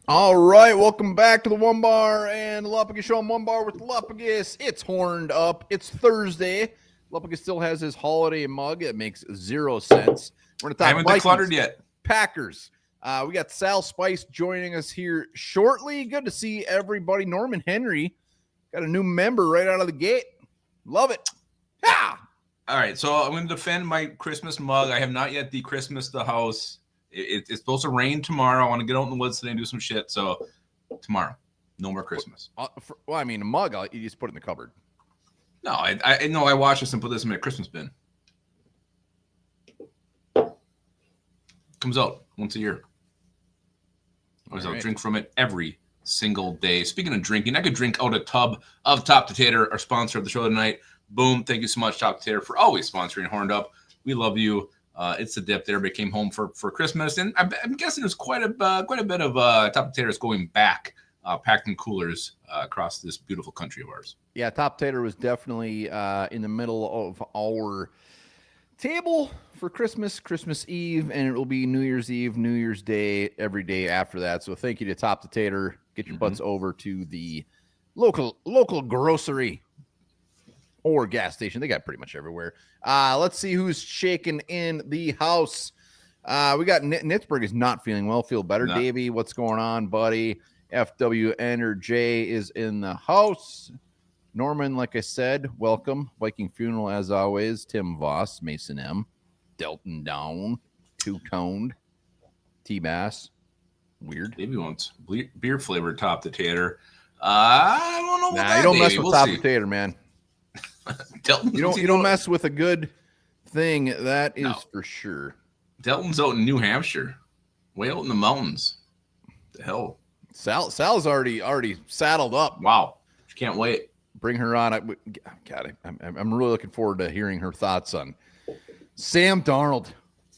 All right, welcome back to the One Bar and Lupagus Show. One Bar with Lupagus. It's horned up. It's Thursday. Lupagus still has his holiday mug. It makes 0 cents. We're going to I talk haven't Vikings, decluttered yet. Packers. We got Sal Spice joining us here shortly. Good to see everybody. Norman Henry got a new member right out of the gate. Love it. Yeah. All right, so I'm going to defend my Christmas mug. I have not yet de-Christmased the house. It's supposed to rain tomorrow. I want to get out in the woods today and do some shit. So tomorrow, no more Christmas. Well, I mean, a mug, you just put it in the cupboard. No, I wash this and put this in my Christmas bin. Comes out once a year. I'll drink from it every single day. Speaking of drinking, I could drink out a tub of Top Tater, our sponsor of the show tonight. Boom. Thank you so much, Top Tater, for always sponsoring Horned Up. We love you. It's the dip that everybody came home for Christmas. And I'm guessing there's quite a bit of Top Taters going back, packed in coolers across this beautiful country of ours. Yeah, Top Tater was definitely in the middle of our table for Christmas Eve, and it will be New Year's Eve, New Year's Day, every day after that. So thank you to Top Tater. Get your butts over to the local grocery or gas station. They got pretty much everywhere. Let's see who's shaking in the house. We got Nitzberg is not feeling well. Feel better, No. Davey. What's going on, buddy? FWN or J is in the house. Norman, like I said, welcome. Viking Funeral, as always. Tim Voss, Mason M. Delton Down, two-toned. T-Bass. Weird. Davey wants beer flavored Top Tater. I don't know about that, You don't mess Davey. with We'll Top see. Tater, man. Delton's You don't mess with a good thing. That is for sure. Delton's out in New Hampshire, way out in the mountains. The hell. Sal's already saddled up. Wow. Can't wait. Bring her on. God, I'm really looking forward to hearing her thoughts on Sam Darnold.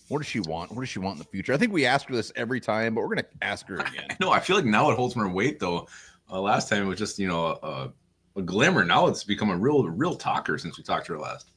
What does she want? What does she want in the future? I think we ask her this every time, but we're going to ask her again. No, I feel like now it holds more weight, though. Last time it was just, a glimmer. Now it's become a real talker since we talked to her last.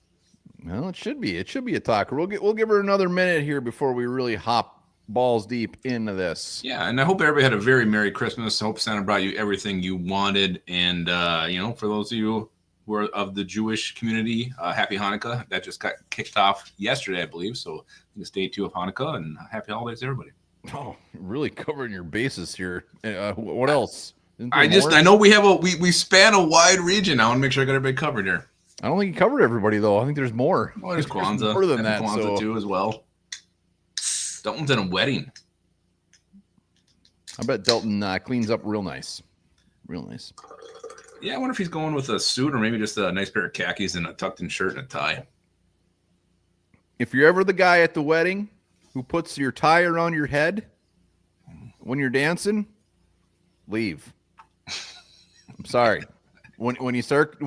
Well, it should be. It should be a talker. We'll give her another minute here before we really hop balls deep into this. Yeah, and I hope everybody had a very Merry Christmas. I hope Santa brought you everything you wanted. And, for those of you who are of the Jewish community, Happy Hanukkah. That just got kicked off yesterday, I believe. So it's day 2 of Hanukkah, and happy holidays, everybody. Oh, really covering your bases here. What else? I know we span a wide region. I want to make sure I got everybody covered here. I don't think you covered everybody, though. I think there's more. Well, there's Kwanzaa. More than that. Kwanzaa, too, as well. Dalton's in a wedding. I bet Dalton cleans up real nice. Real nice. Yeah, I wonder if he's going with a suit or maybe just a nice pair of khakis and a tucked-in shirt and a tie. If you're ever the guy at the wedding who puts your tie around your head when you're dancing, leave. I'm sorry. When you start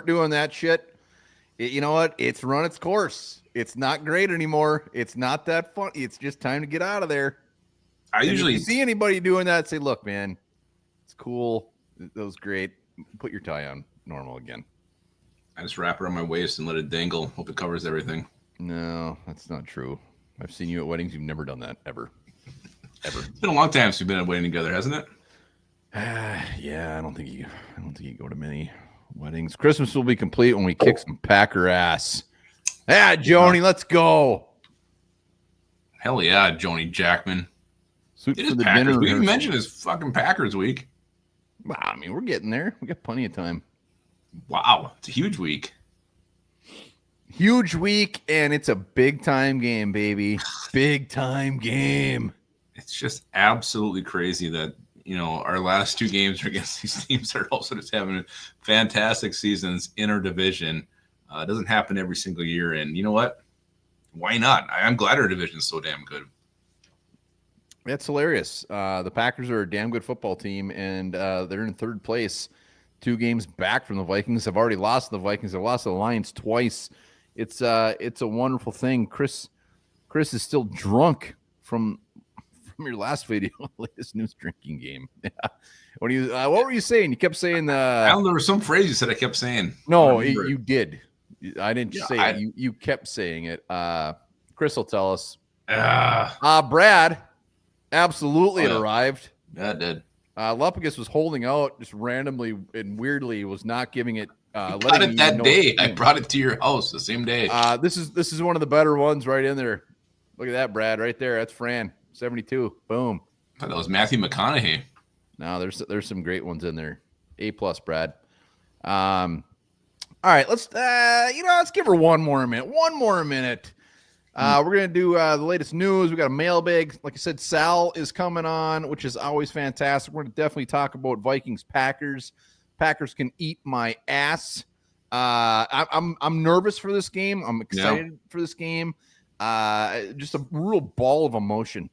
doing that shit, you know what? It's run its course. It's not great anymore. It's not that fun. It's just time to get out of there. I usually if you see anybody doing that, say, look, man, it's cool. That was great. Put your tie on normal again. I just wrap it around my waist and let it dangle. Hope it covers everything. No, that's not true. I've seen you at weddings. You've never done that, ever. It's been a long time since we've been at a wedding together, hasn't it? Yeah, I don't think you go to many weddings. Christmas will be complete when we kick some Packer ass. Yeah, Joni, let's go. Hell yeah, Joni Jackman. Suit It for is the Packers. dinner. We didn't mention his fucking Packers week. Well, I mean, we're getting there. We got plenty of time. Wow, it's a huge week. Huge week, and it's a big time game, baby. Big time game. It's just absolutely crazy that our last 2 games are against these teams that are also just having fantastic seasons in our division. It doesn't happen every single year, and you know what? Why not? I'm glad our division is so damn good. That's hilarious. The Packers are a damn good football team, and they're in 3rd place, 2 games back from the Vikings. Have already lost to the Vikings. They've lost to the Lions twice. It's a wonderful thing. Chris is still drunk from your last video, latest news drinking game. Yeah. What were you saying? You kept saying There was some phrase you said I kept saying. No, you did. I didn't say it. You kept saying it. Chris will tell us. Ah, Brad absolutely arrived. that did. Lepicus was holding out just randomly and weirdly, was not giving it. Got it that day. I brought it to your house the same day. This is one of the better ones right in there. Look at that, Brad, right there. That's Fran, 72. Boom. I thought that was Matthew McConaughey. No, there's some great ones in there. A+, Brad. All right, let's give her one more minute. One more minute. We're gonna do the latest news. We got a mailbag. Like I said, Sal is coming on, which is always fantastic. We're gonna definitely talk about Vikings Packers. Packers can eat my ass. I'm nervous for this game. I'm excited for this game. Just a real ball of emotion.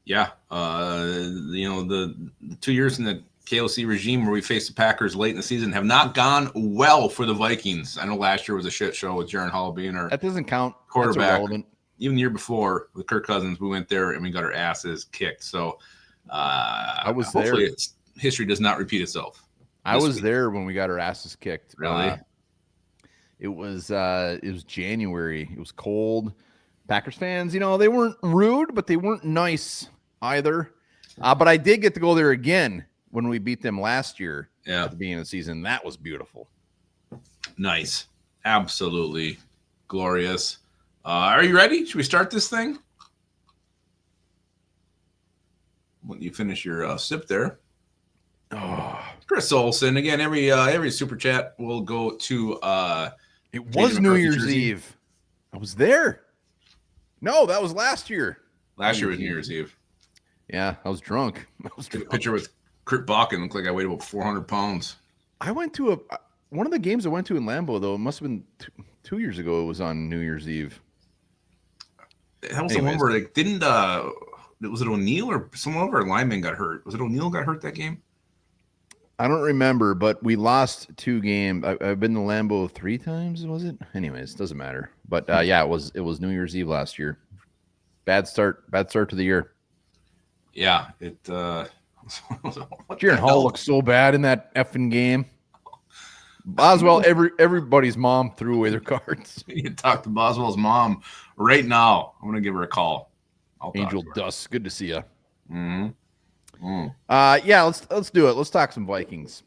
Yeah, the 2 years in the KOC regime where we faced the Packers late in the season have not gone well for the Vikings. I know last year was a shit show with Jaron Hall being our that doesn't count quarterback. Even the year before with Kirk Cousins, we went there and we got our asses kicked. So I was hopefully there. History does not repeat itself. I was there when we got our asses kicked. Really? It was January. It was cold. Packers fans, they weren't rude, but they weren't nice either. But I did get to go there again when we beat them last year at the beginning of the season. That was beautiful. Nice. Absolutely glorious. Are you ready? Should we start this thing? When you finish your sip there. Oh, Chris Olson. Again, every super chat will go to it was New Year's Eve. I was there. No, that was last year. Last year was New Year's Eve. Yeah, I was drunk. Took a picture with Kurt Bakken. Looked like I weighed about 400 pounds. I went to one of the games I went to in Lambeau, though. It must have been 2 years ago. It was on New Year's Eve. That was the one where was it O'Neal or someone of our linemen got hurt? Was it O'Neal got hurt that game? I don't remember, but we lost 2 games. I've been to Lambeau 3 times, was it? Anyways, doesn't matter. But yeah, it was New Year's Eve last year. Bad start to the year. Yeah, it. Jaron Hall looked so bad in that effing game. Boswell, everybody's mom threw away their cards. You can talk to Boswell's mom right now. I'm gonna give her a call. Angel Dust, good to see you. Mm-hmm. Yeah, let's do it. Let's talk some Vikings.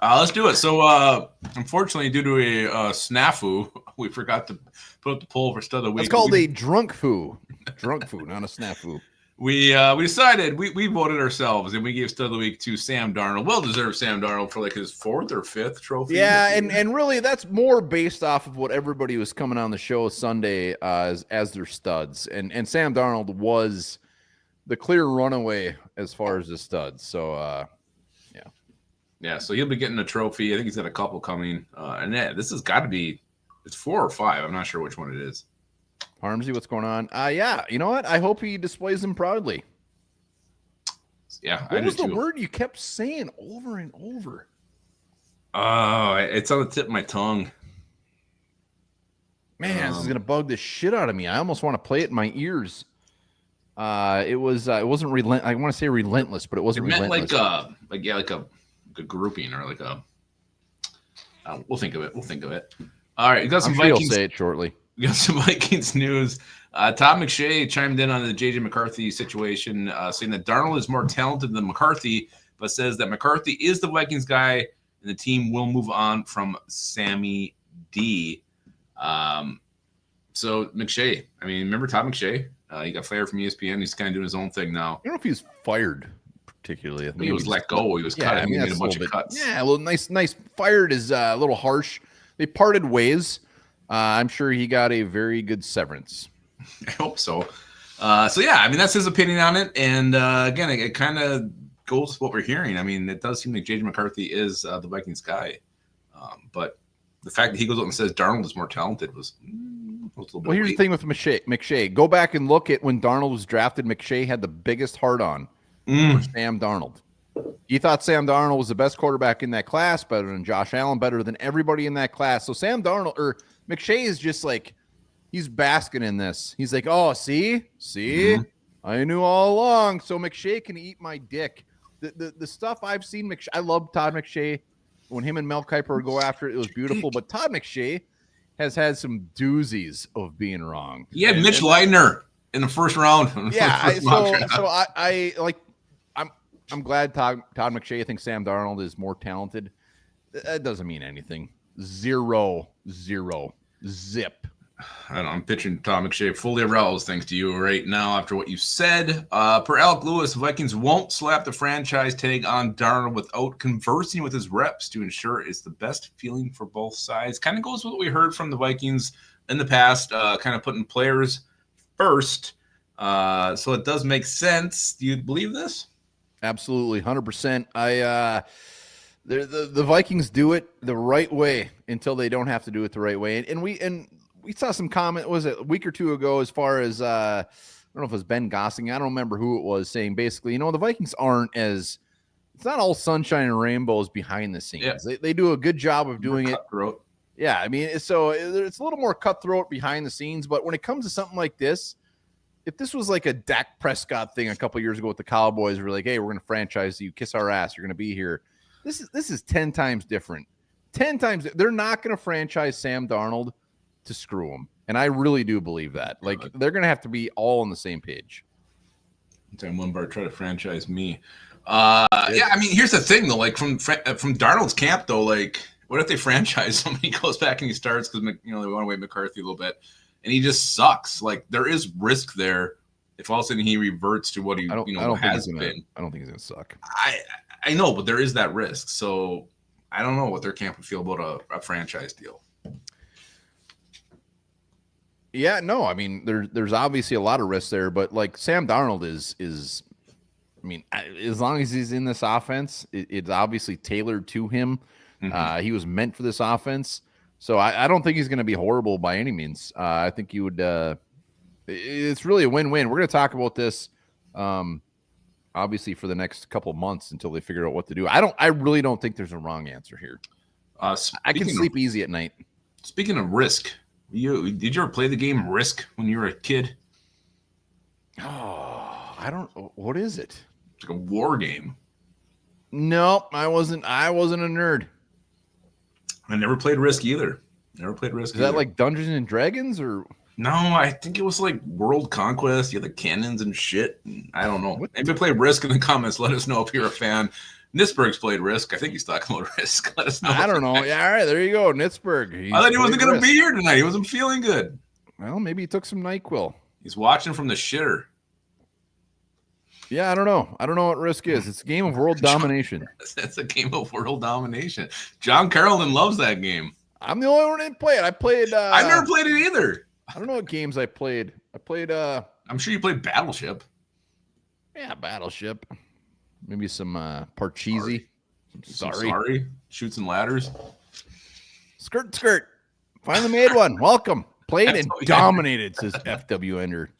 Let's do it. So, unfortunately, due to a snafu, we forgot to put up the poll for Stud of the Week. It's called a drunk foo. Drunk foo, not a snafu. We decided we voted ourselves and we gave Stud of the Week to Sam Darnold. Well deserved Sam Darnold for like his 4th or 5th trophy. Yeah, and really that's more based off of what everybody was coming on the show Sunday as their studs. And Sam Darnold was the clear runaway as far as the studs. So yeah. So he'll be getting a trophy. I think he's got a couple coming. And this has got to be it's 4 or 5. I'm not sure which one it is. Harmsy, what's going on? Yeah, you know what? I hope he displays them proudly. Yeah, what was the word you kept saying over and over? Oh, it's on the tip of my tongue. Man, this is gonna bug the shit out of me. I almost want to play it in my ears. It wasn't relent. I want to say relentless, but it wasn't. It meant relentless. like a grouping or like a. We'll think of it. All right, you got some Vikings. You'll say it shortly. We got some Vikings news. Todd McShay chimed in on the J.J. McCarthy situation, saying that Darnold is more talented than McCarthy, but says that McCarthy is the Vikings guy and the team will move on from Sammy D. So McShay, I mean, remember Todd McShay? He got fired from ESPN. He's kind of doing his own thing now. I don't know if he was fired particularly. I think he was let go. He was cut. He made a bunch of cuts. Yeah, well, nice. Fired is a little harsh. They parted ways. I'm sure he got a very good severance. I hope so. So yeah, I mean that's his opinion on it, and again, it kind of goes with what we're hearing. I mean, it does seem like J.J. McCarthy is the Vikings guy, but the fact that he goes up and says Darnold is more talented was a little bit. Well, here's the thing with McShay. Go back and look at when Darnold was drafted. McShay had the biggest hard on for Sam Darnold. He thought Sam Darnold was the best quarterback in that class, better than Josh Allen, better than everybody in that class. So Sam Darnold or McShay is just like, he's basking in this. He's like, oh, see, I knew all along. So McShay can eat my dick. The stuff I've seen, I love Todd McShay. When him and Mel Kiper would go after it, it was beautiful. But Todd McShay has had some doozies of being wrong. He had Mitch Leidner in the first round. Yeah, so I like. I'm glad Todd McShay thinks Sam Darnold is more talented. That doesn't mean anything. Zero. Zip. I don't know. I'm pitching Tom McShay fully aroused thanks to you right now after what you said. Per Alec Lewis, Vikings won't slap the franchise tag on Darnold without conversing with his reps to ensure it's the best feeling for both sides. Kind of goes with what we heard from the Vikings in the past, kind of putting players first. So it does make sense. Do you believe this? Absolutely, 100%. The Vikings do it the right way until they don't have to do it the right way. And we saw some comment, was it a week or two ago, as far as I don't know if it was Ben Gossing, I don't remember who it was, saying basically, the Vikings aren't as, it's not all sunshine and rainbows behind the scenes. Yeah. They do a good job of doing it. Cutthroat. Yeah, I mean, so it's a little more cutthroat behind the scenes, but when it comes to something like this, if this was like a Dak Prescott thing a couple years ago with the Cowboys, we're like, hey, we're going to franchise you, kiss our ass, you're going to be here. This is 10 times different. 10 times. They're not going to franchise Sam Darnold to screw him. And I really do believe that. Like, they're going to have to be all on the same page. Time one bar try to franchise me. Yeah, I mean, here's the thing, though. Like, from Darnold's camp, though, like, what if they franchise him and he goes back and he starts because, they want to wait McCarthy a little bit, and he just sucks. Like, there is risk there if all of a sudden he reverts to what he has been. I don't think he's going to suck. I know, but there is that risk. So I don't know what their camp would feel about a franchise deal. Yeah, no, I mean, there's obviously a lot of risk there, but like Sam Darnold is, I mean, as long as he's in this offense, it's obviously tailored to him. Mm-hmm. He was meant for this offense. So I don't think he's going to be horrible by any means. I think he would, it's really a win-win. We're going to talk about this, obviously for the next couple of months until they figure out what to do. I really don't think there's a wrong answer here. I can sleep easy at night. Speaking of risk, did you ever play the game Risk when you were a kid? Oh, I don't. What is it? It's like a war game. No, I wasn't a nerd. I never played Risk either. Is that like Dungeons and Dragons or? No, I think it was like World Conquest. You had the cannons and shit. I don't know. Maybe play Risk in the comments. Let us know if you're a fan. Nitzberg's played Risk. I think he's talking about Risk. Let us know. I don't know. Yeah, all right, there you go, Nitzberg. I thought he wasn't going to be here tonight. He wasn't feeling good. Well, maybe he took some NyQuil. He's watching from the shitter. Yeah, I don't know. I don't know what Risk is. It's a game of world domination. It's a game of world domination. John Carrollton loves that game. I'm the only one who didn't play it. I never played it either. I don't know what games I played. I'm sure you played Battleship. Yeah, Battleship. Maybe some Parcheesi. Sorry. Shoots and Ladders. Skirt. Finally made one. Welcome. Played and dominated, says FW Ender.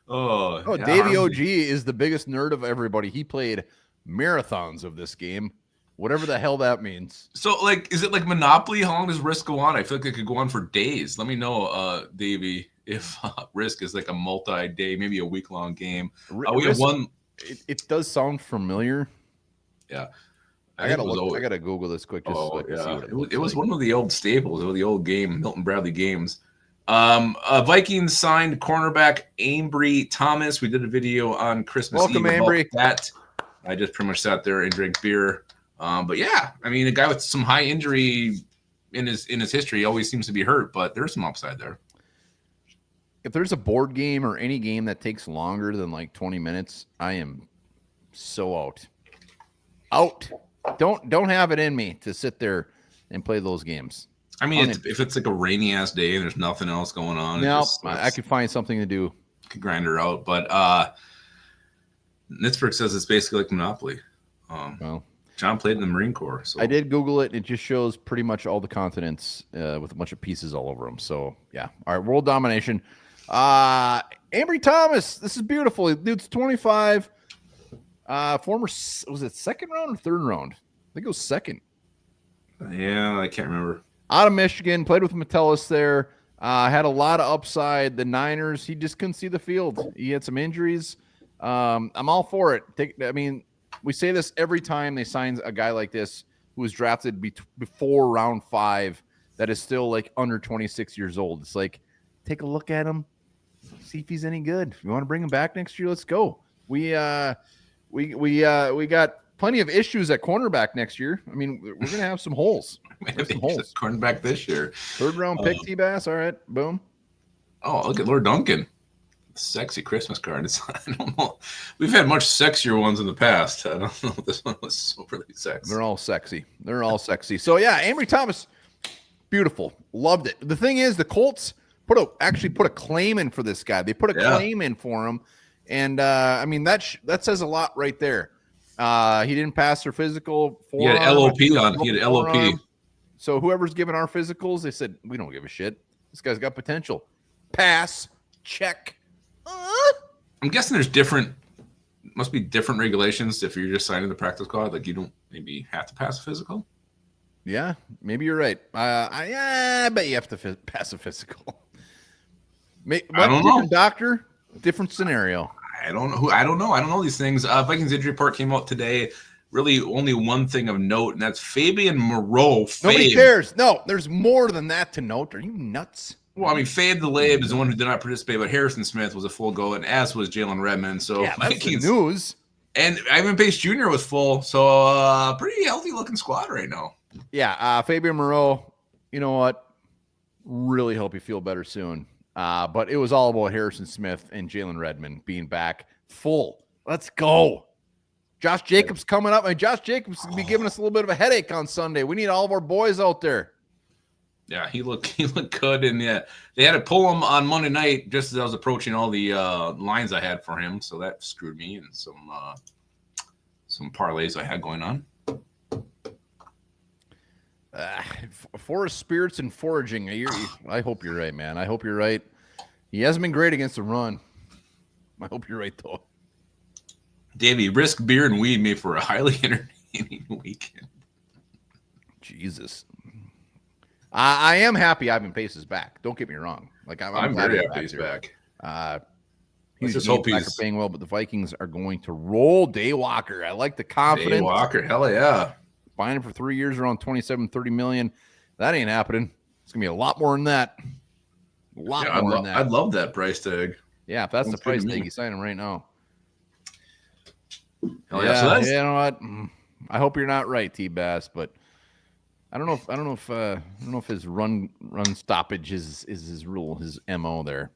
Oh, yeah. Davey OG is the biggest nerd of everybody. He played marathons of this game. Whatever the hell that means. So, like, is it like Monopoly? How long does Risk go on? I feel like it could go on for days. Let me know, Davey, if Risk is like a multi-day, maybe a week-long game. We have one. It does sound familiar. Yeah. I gotta Google this quick. Just so I can see what it was one of the old staples of the old game, Milton Bradley games. Vikings signed cornerback Ambry Thomas. We did a video on Christmas Eve about Ambry. That. I just pretty much sat there and drank beer. But yeah, I mean, a guy with some high injury in his history always seems to be hurt, but there's some upside there. If there's a board game or any game that takes longer than like 20 minutes, I am so out. Don't have it in me to sit there and play those games. I mean, if it's like a rainy ass day and there's nothing else going on, I could find something to do. Could grind her out, but Nitzberg says it's basically like Monopoly. Well, John played in the Marine Corps. So I did Google it. And it just shows pretty much all the continents with a bunch of pieces all over them. So yeah, all right, world domination. Ambry Thomas, this is beautiful. Dude's 25. Former, was it second round or third round? I think it was second. Yeah, I can't remember. Out of Michigan, played with Metellus there. Had a lot of upside. The Niners, he just couldn't see the field. He had some injuries. I'm all for it. We say this every time they sign a guy like this who was drafted before round 5 that is still like under 26 years old. It's like, take a look at him, see if he's any good. If you want to bring him back next year, let's go. We we got plenty of issues at cornerback next year. I mean, we're gonna have some holes. Some holes. Cornerback this year. 3rd round pick, T-Bass. All right, boom. Oh, look at Lord Duncan. Sexy Christmas card. I don't know. We've had much sexier ones in the past. I don't know if this one was so really sexy. They're all sexy. They're all sexy. So yeah, Ambry Thomas, beautiful. Loved it. The thing is, the Colts actually put a claim in for this guy. They put a claim in for him, and I mean that says a lot right there. He didn't pass their physical. He had LOP on. He had LOP. So whoever's giving our physicals, they said we don't give a shit. This guy's got potential. Pass, check. I'm guessing must be different regulations if you're just signing the practice squad. Like you don't maybe have to pass a physical. Yeah, maybe you're right. I bet you have to pass a physical. I don't know. Doctor, different scenario. I don't know. I don't know these things. Vikings injury report came out today. Really, only one thing of note, and that's Fabian Moreau. Nobody cares. No, there's more than that to note. Are you nuts? Well, I mean, Fade the Lab is the one who did not participate, but Harrison Smith was a full go, and as was Jalen Redmond. So yeah, that's the news. And Ivan Pace Jr. was full, so pretty healthy looking squad right now. Yeah, Fabian Moreau, you know what? Really hope you feel better soon. But it was all about Harrison Smith and Jalen Redmond being back full. Let's go. Josh Jacobs coming up. And Josh Jacobs will be giving us a little bit of a headache on Sunday. We need all of our boys out there. Yeah, he looked good, and yeah, they had to pull him on Monday night just as I was approaching all the lines I had for him, so that screwed me and some parlays I had going on. Forest spirits and foraging. I hope you're right, man. I hope you're right. He hasn't been great against the run. I hope you're right, though. Davey, risk beer and weed me for a highly entertaining weekend. Jesus. I am happy Ivan Pace is back. Don't get me wrong. Like I'm very happy he's back. He's just hope he's playing well, but the Vikings are going to roll Daywalker. I like the confidence. Daywalker, hell yeah. Buying him for 3 years around $27-30 million. That ain't happening. It's gonna be a lot more than that. A lot more than that. I'd love that price tag. Yeah, if that's the price tag, you sign him right now. Hell yeah. So you know what? I hope you're not right, T-Bass, but I don't know if his run stoppage is his rule, his MO there.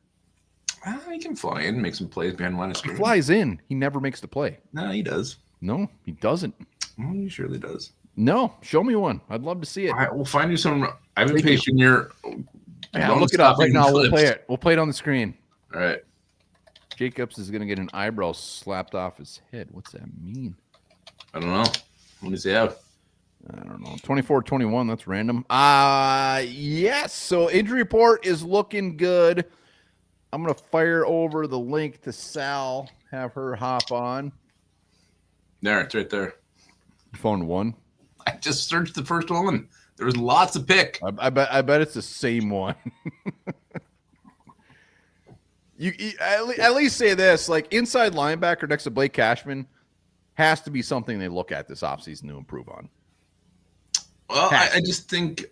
He can fly in, make some plays behind line of scrimmage. He flies in. He never makes the play. No, he does. No, he doesn't. Well, he surely does. No, show me one. I'd love to see it. All right, we'll find you some. I've been patient here. Yeah, look it up right now. We'll play it. We'll play it on the screen. All right. Jacobs is going to get an eyebrow slapped off his head. What's that mean? I don't know. What does he have? I don't know. 24-21. That's random. Yes. So injury report is looking good. I'm going to fire over the link to Sal. Have her hop on. There, it's right there. You found one? I just searched the first one. There was lots of pick. I bet it's the same one. you at least say this, like inside linebacker next to Blake Cashman has to be something they look at this offseason to improve on. Well, I just think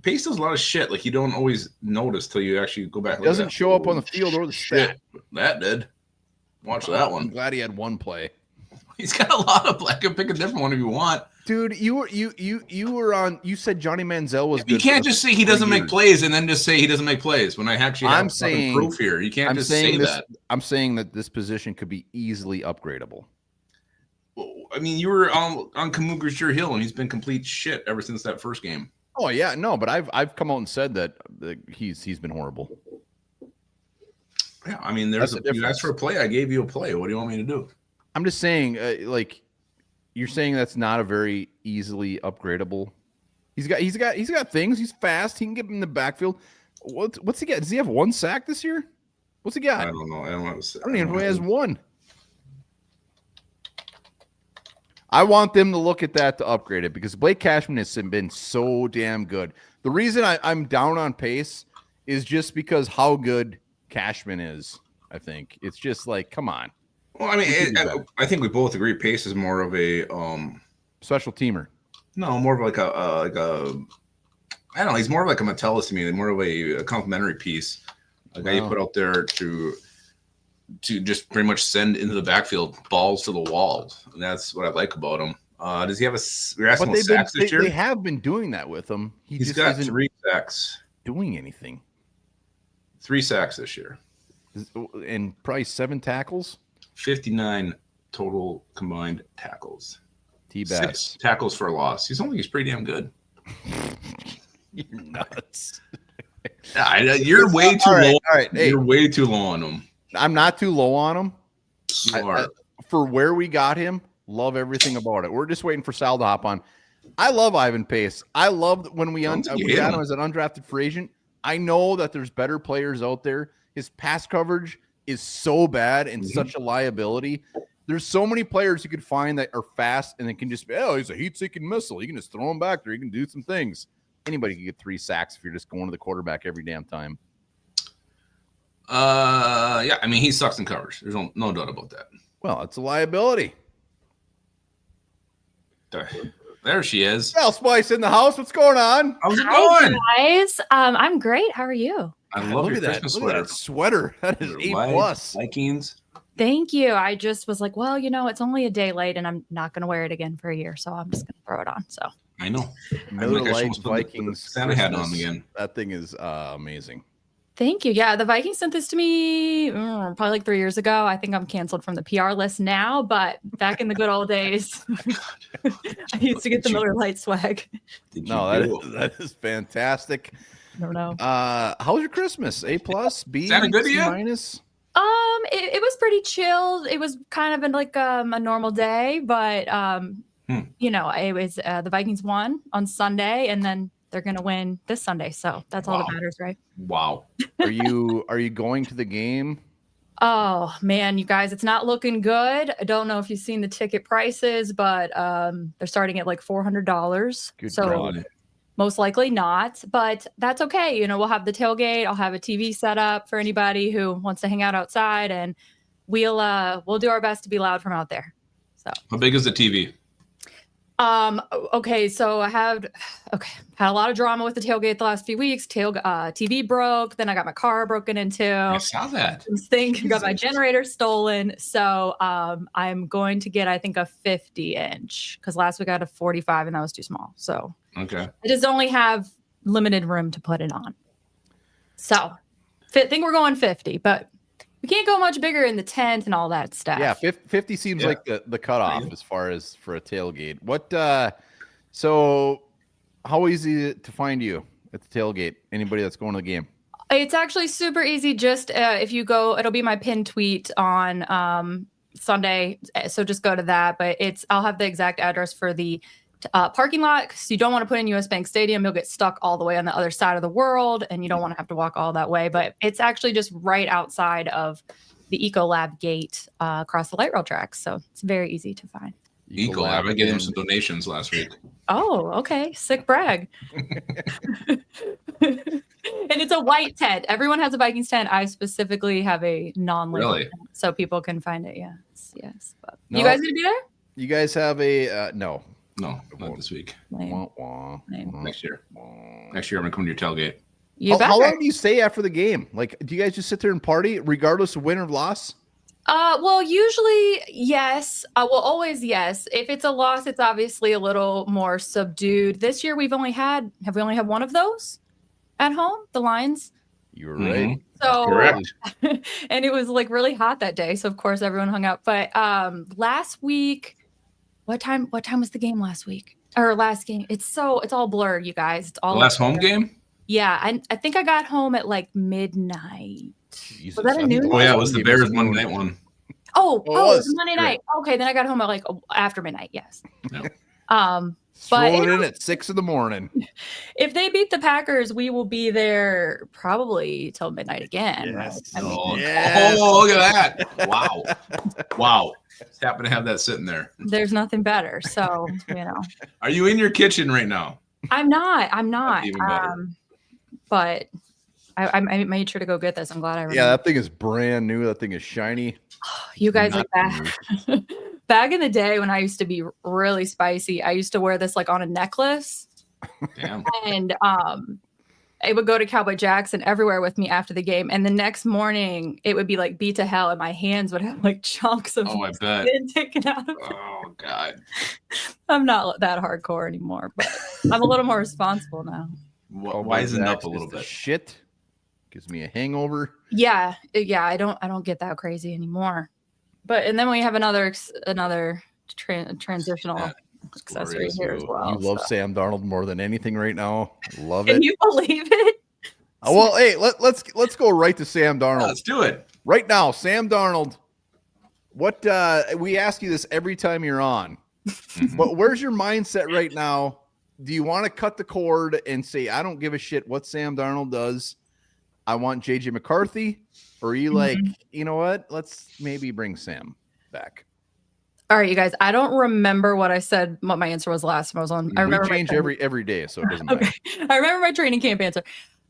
Pace does a lot of shit. Like you don't always notice till you actually go back. It doesn't show up on the field or the stat. That did. Watch that one. I'm glad he had one play. He's got a lot of. I could pick a different one if you want. Dude, you were on. You said Johnny Manziel was good. You can't just say he doesn't make plays and then just say he doesn't make plays when I actually have saying proof here. You can't just say that. I'm saying that this position could be easily upgradable. Well, I mean, you were on Kamuger's Hill, and he's been complete shit ever since that first game. Oh yeah, no, but I've come out and said that he's been horrible. Yeah, I mean, you asked for a play, I gave you a play. What do you want me to do? I'm just saying, like, you're saying that's not a very easily upgradable. He's got things. He's fast. He can get him in the backfield. What's he got? Does he have one sack this year? What's he got? I don't know. I don't even know if he has one. I want them to look at that to upgrade it because Blake Cashman has been so damn good. The reason I'm down on Pace is just because how good Cashman is. I think it's just like, come on. Well, I mean, I think we both agree Pace is more of a special teamer. No, more of like a I don't know. He's more of like a Metellus to me. More of a complimentary piece, a guy you put out there to to just pretty much send into the backfield balls to the walls. And that's what I like about him. Does he have you're asking about sacks this year? They have been doing that with him. He's got 3 sacks. Doing anything. 3 sacks this year. And probably 7 tackles. 59 total combined tackles. T-Bass. 6 tackles for a loss. He's pretty damn good. You're nuts. You're way too low. All right. Hey, you're way too low on him. I'm not too low on him. Smart. For where we got him, love everything about it. We're just waiting for Sal to hop on. I love Ivan Pace. I loved when we got him as an undrafted free agent. I know that there's better players out there. His pass coverage is so bad and such a liability. There's so many players you could find that are fast and they can just be, he's a heat-seeking missile. You can just throw him back there. You can do some things. Anybody can get 3 sacks if you're just going to the quarterback every damn time. Yeah, I mean, he sucks in coverage. There's no doubt about that. Well, it's a liability. There she is. Well, Spice in the house. What's going on? How's it going? Guys, I'm great. How are you? I love your that. Christmas Look sweater. at that sweater. That is A+. Vikings. Thank you. I just was like, well, it's only a day late and I'm not going to wear it again for a year. So I'm just going to throw it on. So I know. Miller Lite Vikings. Santa hat on again. That thing is amazing. thank you. Yeah, the Vikings sent this to me probably like 3 years ago. I think I'm canceled from the PR list now, but back in the good old days, I used to get the Miller Lite swag. That is fantastic. I don't know. How was your Christmas? A+, B, Sounded good to C you? minus? It was pretty chilled. It was kind of like a normal day, but it was the Vikings won on Sunday, and then they're gonna win this Sunday. So that's all that matters, right? Wow. Are you going to the game? Oh man, you guys, it's not looking good. I don't know if you've seen the ticket prices, but they're starting at like $400. Good so God. most likely not, but that's okay. We'll have the tailgate. I'll have a TV set up for anybody who wants to hang out outside, and we'll do our best to be loud from out there. So how big is the TV? Okay, so I had a lot of drama with the tailgate the last few weeks. TV broke, then I got my car broken into. I saw that. Got my generator stolen. So I'm going to get, I think, a 50-inch because last week I had a 45 and that was too small. So okay, I just only have limited room to put it on. So think we're going 50, but we can't go much bigger in the tent and all that stuff. Yeah, 50 seems like the cutoff as far as for a tailgate. So how easy to find you at the tailgate? Anybody that's going to the game? It's actually super easy. Just if you go, it'll be my pinned tweet on Sunday. So just go to that. But I'll have the exact address for the parking lot because you don't want to put in US Bank Stadium. You'll get stuck all the way on the other side of the world, and you don't want to have to walk all that way. But it's actually just right outside of the Ecolab gate across the light rail tracks. So it's very easy to find. Ecolab. I gave them some donations last week. Oh, okay. Sick brag. And it's a white tent. Everyone has a Vikings tent. I specifically have a non-labeled tent so people can find it. Yes. But you guys gonna be there? You guys have a no. No, not this week. Lame. Next year. Next year, I'm going to come to your tailgate. How long do you stay after the game? Like, do you guys just sit there and party regardless of win or loss? Well, usually, yes. Always yes. If it's a loss, it's obviously a little more subdued. This year, have we only had one of those at home? The Lions? You're right. So, correct. And it was like really hot that day. So, of course, everyone hung out. But last week, What time was the game last week? Or last game? It's all blurred, you guys. It's all the last home game? Yeah, I think I got home at like midnight. Jesus, was that a noon? Oh yeah, it was the Bears Monday night one. Oh, it was Monday night. Okay, then I got home at like after midnight. Yes. No. But throw it in at 6 a.m. If they beat the Packers, we will be there probably till midnight again. Yes. Right? Oh, look at that! Wow. Just happen to have that sitting there. There's nothing better. So Are you in your kitchen right now? I'm not. That's even better. But I made sure to go get this. I'm glad I remembered. Yeah, that thing is brand new. That thing is shiny. You guys like that. Back in the day when I used to be really spicy, I used to wear this like on a necklace. Damn. And it would go to Cowboy Jackson everywhere with me after the game. And the next morning it would be like beat to hell. And my hands would have like chunks of I bet. skin taken out of it. Oh God. I'm not that hardcore anymore, but I'm a little more responsible now. Wisen up a little bit. Shit gives me a hangover. Yeah. I don't get that crazy anymore. And then we have another transitional accessory here as well. You love Sam Darnold more than anything right now. Love it. Can you believe it? Well, hey, let's go right to Sam Darnold. Let's do it right now. Sam Darnold. What we ask you this every time you're on, but where's your mindset right now? Do you want to cut the cord and say, I don't give a shit what Sam Darnold does? I want JJ McCarthy. Or are you like, you know what? Let's maybe bring Sam back. All right, you guys. I don't remember what I said, what my answer was last time I was on. I remember change every day, so it doesn't matter. I remember my training camp answer.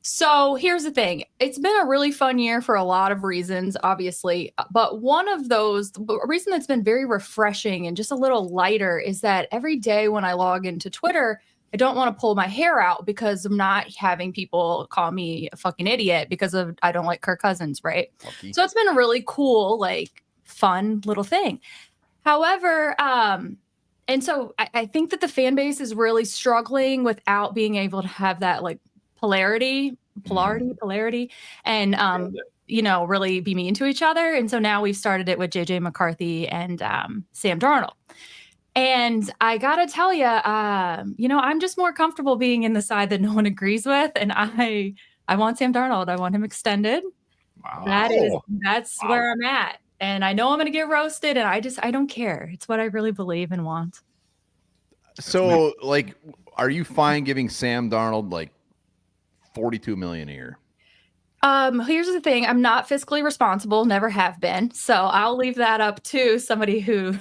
So here's the thing. It's been a really fun year for a lot of reasons, obviously. But one of those, a reason that's been very refreshing and just a little lighter is that every day when I log into Twitter, I don't want to pull my hair out because I'm not having people call me a fucking idiot because of I don't like Kirk Cousins, right? Lucky. So it's been a really cool, like fun little thing. However, and so I think that the fan base is really struggling without being able to have that like polarity, and really be mean to each other. And so now we've started it with JJ McCarthy and Sam Darnold. And I gotta tell you, I'm just more comfortable being in the side that no one agrees with, and I want Sam Darnold. I want him extended. Wow. That's where I'm at, and I know I'm gonna get roasted, and I don't care. It's what I really believe and want. So, like, are you fine giving Sam Darnold like $42 million a year? Here's the thing. I'm not fiscally responsible, never have been. So I'll leave that up to somebody who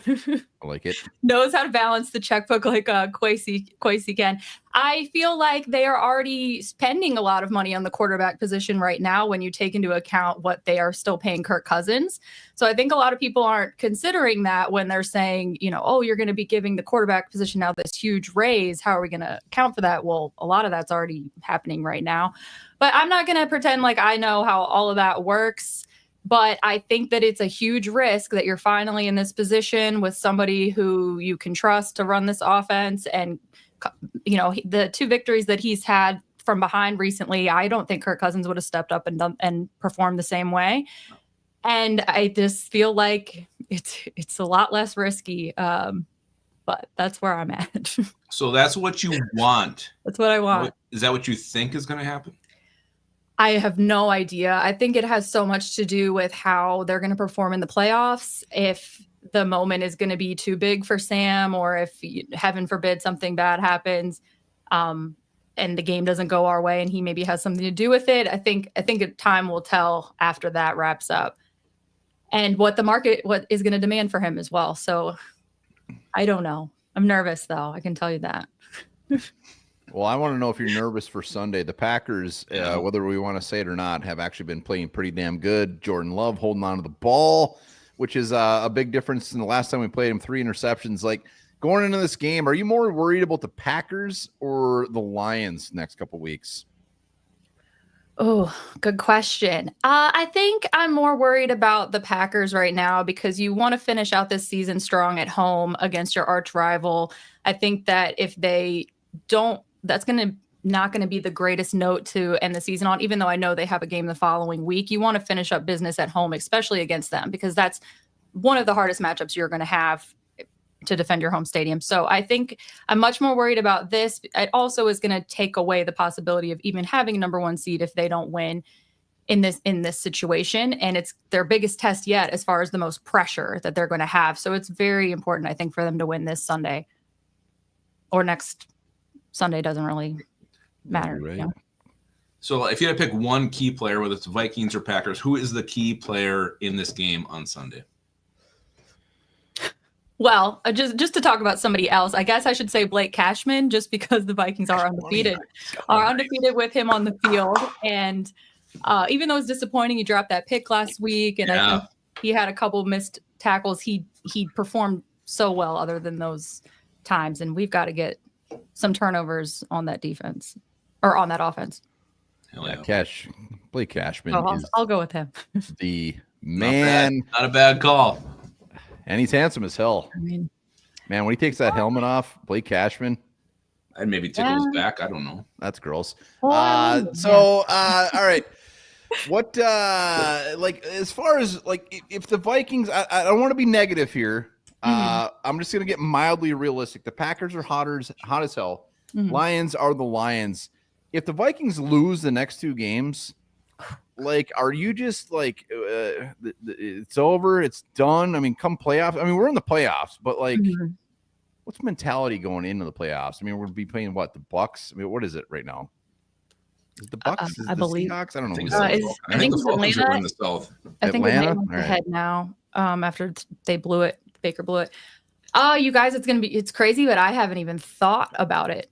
I like it. knows how to balance the checkbook like Kwesi can. I feel like they are already spending a lot of money on the quarterback position right now when you take into account what they are still paying Kirk Cousins. So I think a lot of people aren't considering that when they're saying, oh, you're going to be giving the quarterback position now this huge raise. How are we going to account for that? Well, a lot of that's already happening right now. But I'm not going to pretend like I know how all of that works. But I think that it's a huge risk that you're finally in this position with somebody who you can trust to run this offense. And, the 2 victories that he's had from behind recently, I don't think Kirk Cousins would have stepped up and performed the same way. And I just feel like it's a lot less risky. But that's where I'm at. So that's what you want. That's what I want. Is that what you think is going to happen? I have no idea. I think it has so much to do with how they're going to perform in the playoffs. If the moment is going to be too big for Sam, or if, heaven forbid, something bad happens and the game doesn't go our way and he maybe has something to do with it. I think time will tell after that wraps up and what is going to demand for him as well. So I don't know. I'm nervous, though. I can tell you that. Well, I want to know if you're nervous for Sunday. The Packers, whether we want to say it or not, have actually been playing pretty damn good. Jordan Love holding on to the ball, which is a big difference in the last time we played him. 3 interceptions. Like, going into this game, are you more worried about the Packers or the Lions next couple weeks? Oh, good question. I think I'm more worried about the Packers right now because you want to finish out this season strong at home against your arch rival. I think that if they don't, that's not going to be the greatest note to end the season on, even though I know they have a game the following week. You want to finish up business at home, especially against them, because that's one of the hardest matchups you're going to have to defend your home stadium. So I think I'm much more worried about this. It also is going to take away the possibility of even having a number 1 seed if they don't win in this situation. And it's their biggest test yet as far as the most pressure that they're going to have. So it's very important, I think, for them to win this Sunday or next Sunday. Doesn't really matter. Right. So if you had to pick one key player, whether it's Vikings or Packers, who is the key player in this game on Sunday? Well, just to talk about somebody else, I guess I should say Blake Cashman, just because the Vikings are undefeated with him on the field. And even though it's disappointing, he dropped that pick last week, and I think he had a couple missed tackles. He performed so well other than those times, and we've got to get some turnovers on that defense or on that offense. Hell yeah. Blake Cashman Oh, is I'll go with him. the man, Not a bad call. and he's handsome as hell. I mean, Man, when he takes that helmet off, Blake Cashman, I'd maybe tickle his back. I don't know. that's gross. Oh, All right. What like as far as like if the Vikings, I don't want to be negative here. I'm just gonna get mildly realistic. The Packers are hot as hell. Lions are the Lions. If the Vikings lose the next 2 games, like, are you just like it's over, it's done? I mean, come playoffs. I mean, we're in the playoffs, but like, what's mentality going into the playoffs? I mean, we're gonna be playing what, the Bucks? I mean, what is it right now? Is it the Bucks? Is it I the believe. Seahawks? I don't know. I think the Falcons are in the South. I think Atlanta? Atlanta's All right. ahead now. After they blew it, Baker blew it. You guys, it's crazy, but I haven't even thought about it.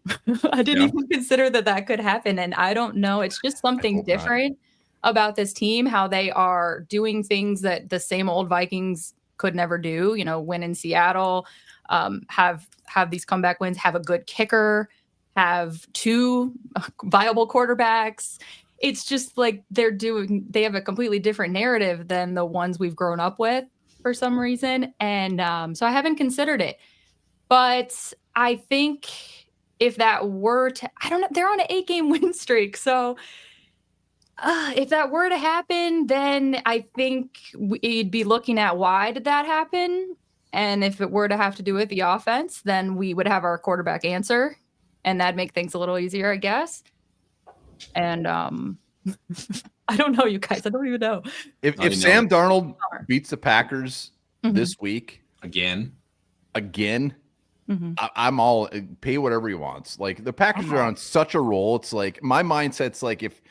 I didn't even consider that could happen. And I don't know. It's just something different about this team, how they are doing things that the same old Vikings could never do, you know, win in Seattle, have these comeback wins, have a good kicker, have 2 viable quarterbacks. It's just like they have a completely different narrative than the ones we've grown up with for some reason. And so I haven't considered it. But I think if that were to, I don't know, they're on an 8-game win streak. So if that were to happen, then I think we'd be looking at why did that happen? And if it were to have to do with the offense, then we would have our quarterback answer. And that'd make things a little easier, I guess. And I don't know, you guys. I don't even know. If Sam Darnold beats the Packers this week again, I'm all pay whatever he wants. Like, the Packers are on such a roll. It's like my mindset's like if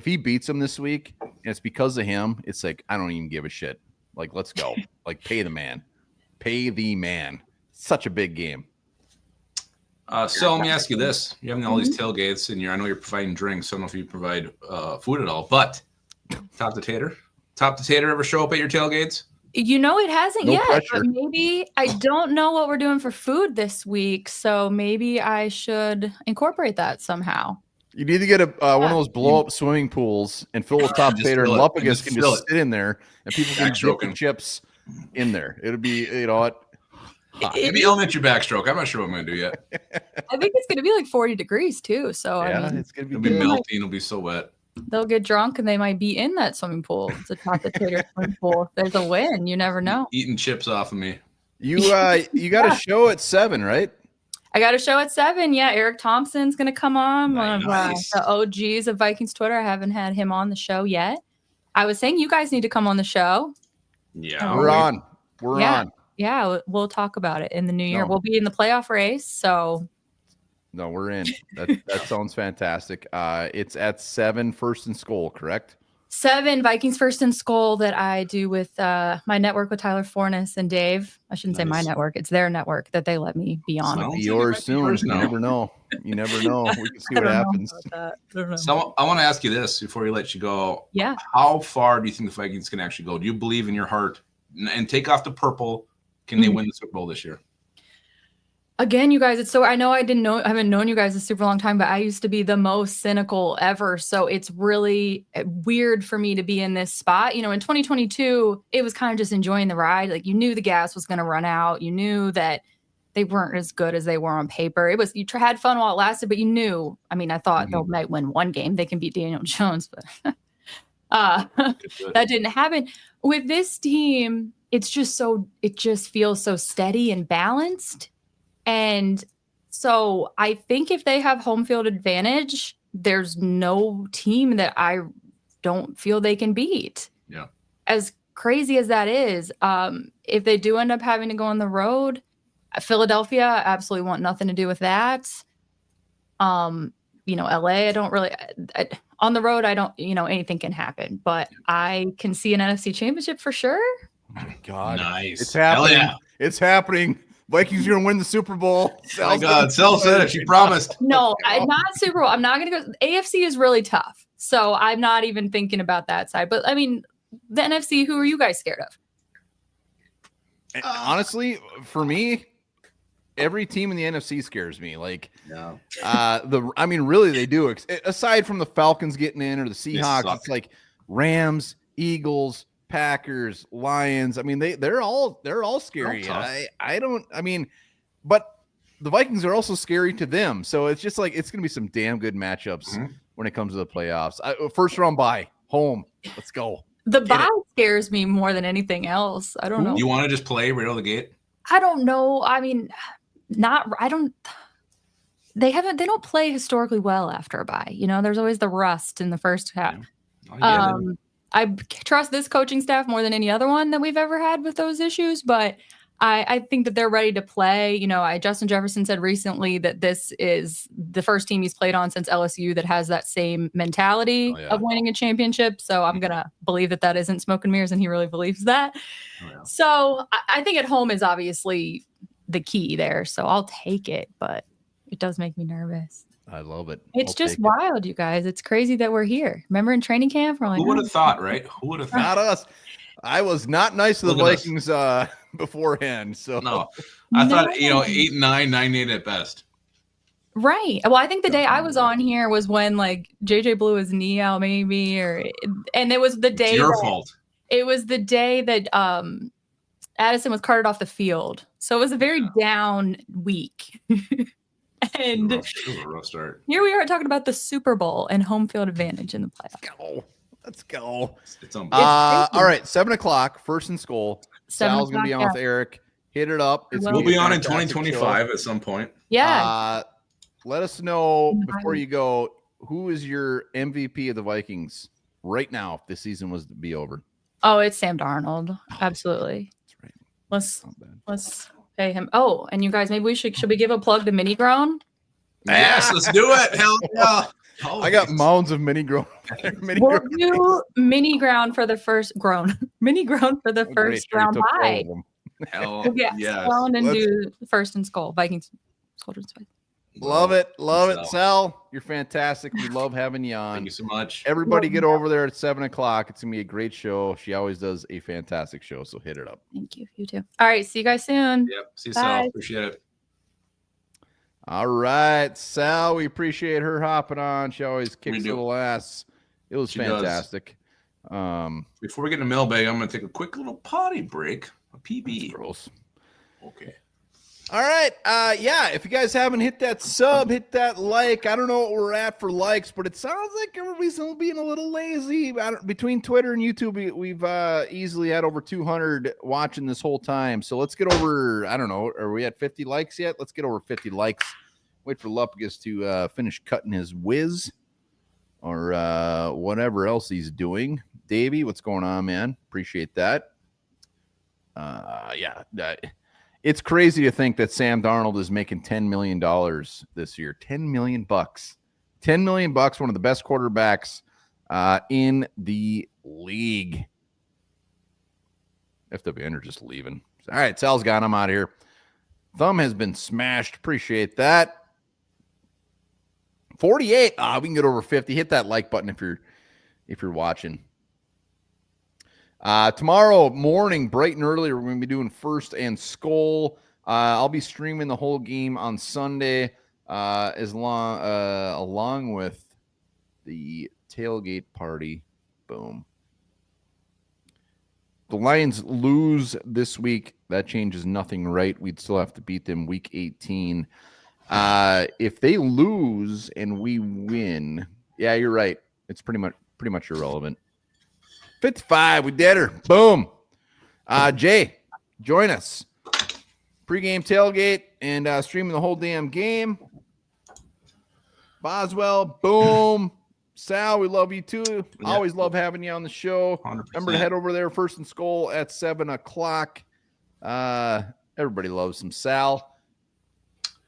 he beats them this week and it's because of him, it's like I don't even give a shit. Like, let's go. Like, pay the man. Such a big game. So let me ask you this: you're having all these tailgates, and I know you're providing drinks. So I don't know if you provide food at all. But Top the Tater ever show up at your tailgates? You know, it hasn't yet. Pressure. But maybe I don't know what we're doing for food this week, so maybe I should incorporate that somehow. You need to get one of those blow up swimming pools and fill with Top Tater, and Lupagus can just sit in there, and people can dip the chips in there. It'll be, you know what? Maybe elementary backstroke. I'm not sure what I'm going to do yet. I think it's going to be like 40 degrees too. So yeah, I mean, it's going to it'll be melting. It'll be so wet. They'll get drunk and they might be in that swimming pool. It's a Top the Tater swimming pool. If there's a win, you never know. Eating chips off of me. You got a show at 7, right? I got a show at 7. Yeah, Eric Thompson's going to come on. Nice. One of the OGs of Vikings Twitter. I haven't had him on the show yet. I was saying you guys need to come on the show. Yeah, we're on. We're on. Yeah, we'll talk about it in the new year. We'll be in the playoff race, so. No, we're in. That sounds fantastic. It's at 7, First and Skol, correct? 7, Vikings First and Skol, that I do with my network with Tyler Fornes and Dave. I shouldn't say my network. It's their network that they let me be on. Might be yours soon. You never know. We can see what happens. So I want to ask you this before we let you go. Yeah. How far do you think the Vikings can actually go? Do you believe in your heart and take off the purple? Can they win the Super Bowl this year? Again, you guys, I know I haven't known you guys a super long time, but I used to be the most cynical ever. So it's really weird for me to be in this spot. You know, in 2022, it was kind of just enjoying the ride. Like, you knew the gas was going to run out. You knew that they weren't as good as they were on paper. It was, you had fun while it lasted, but you knew, I mean, I thought they might win one game. They can beat Daniel Jones, but that didn't happen. With this team, it just feels so steady and balanced. And so I think if they have home field advantage, there's no team that I don't feel they can beat. Yeah. As crazy as that is, if they do end up having to go on the road, Philadelphia, I absolutely want nothing to do with that. LA, I don't really on the road. I don't, anything can happen, but I can see an NFC championship for sure. Oh my God. Nice. It's happening. Yeah. It's happening. Vikings are going to win the Super Bowl. Oh my God. Sel said it. She promised. No, not Super Bowl. I'm not going to go. AFC is really tough. So I'm not even thinking about that side. But I mean, the NFC, who are you guys scared of? Honestly, for me, every team in the NFC scares me. Like, Yeah. really they do. Aside from the Falcons getting in or the Seahawks, suck. it's like Rams, Eagles, Packers, Lions. I mean, they're all scary. They're all tough. But the Vikings are also scary to them. So it's just like it's going to be some damn good matchups when it comes to the playoffs. First round bye, home. Let's go. The bye scares me more than anything else. I don't know. You want to just play right out of the gate? I don't know. I mean, they don't play historically well after a bye. You know, there's always the rust in the first half. Yeah. I trust this coaching staff more than any other one that we've ever had with those issues, but I think that they're ready to play. You know, Justin Jefferson said recently that this is the first team he's played on since LSU that has that same mentality of winning a championship. So I'm going to believe that isn't smoke and mirrors, and he really believes that. So I think at home is obviously the key there. So I'll take it, but it does make me nervous. I love it. It's just wild, you guys. It's crazy that we're here. Remember in training camp? We're like, who would have thought, right? Who would have thought? Not us. I was not nice to the Vikings beforehand. So no, I thought 8-9, 9-8 at best. Right. Well, I think the day I was on here was when like JJ blew his knee out, maybe, and it was the day. It's your fault. It was the day that Addison was carted off the field, so it was a very down week. And it was a rough start. Here we are talking about the Super Bowl and home field advantage in the playoffs. Let's go. It's all right, 7:00, first and goal. Sal's gonna be on with Eric. Hit it up. We'll be on in 2025 at some point. Yeah. Let us know before you go, who is your MVP of the Vikings right now if this season was to be over? Oh, it's Sam Darnold. Absolutely. That's right. Let's pay him. Oh, and you guys, maybe should we give a plug to Mini Grown? Yes, let's do it. Hell yeah. I got mounds of mini grown. Mini ground for the first round bye. Hell yes. Ground and do first and skull. Vikings. Love it. Sal, you're fantastic. We love having you on. Thank you so much. Everybody get over there at 7:00. It's gonna be a great show. She always does a fantastic show. So hit it up. Thank you. You too. All right. See you guys soon. Yep. See you, Sal. Appreciate it. All right, Sal, we appreciate her hopping on. She always kicks a little ass. It was fantastic. Before we get in the mailbag, I'm going to take a quick little potty break. A PB. Gross. Okay. All right. If you guys haven't hit that sub, hit that like. I don't know what we're at for likes, but it sounds like everybody's being a little lazy. Between Twitter and YouTube, we've easily had over 200 watching this whole time. So let's get over, I don't know, are we at 50 likes yet? Let's get over 50 likes. Wait for Lupkus to finish cutting his whiz or whatever else he's doing. Davey, what's going on, man? Appreciate that. It's crazy to think that Sam Darnold is making $10 million this year. $10 million. $10 million, one of the best quarterbacks in the league. FWN are just leaving. All right, Sal's gone. I'm out of here. Thumb has been smashed. Appreciate that. 48. We can get over 50. Hit that like button if you're watching. Tomorrow morning, bright and early, we're going to be doing first and skull. I'll be streaming the whole game on Sunday, along with the tailgate party. Boom. The Lions lose this week. That changes nothing, right? We'd still have to beat them week 18. If they lose and we win, yeah, you're right. It's pretty much irrelevant. 55, we did her. Boom. Jay, join us. Pre-game tailgate and streaming the whole damn game. Boswell, boom. Sal, we love you too. Yep. Always love having you on the show. 100%. Remember to head over there, First and Skull at 7:00. Everybody loves some Sal.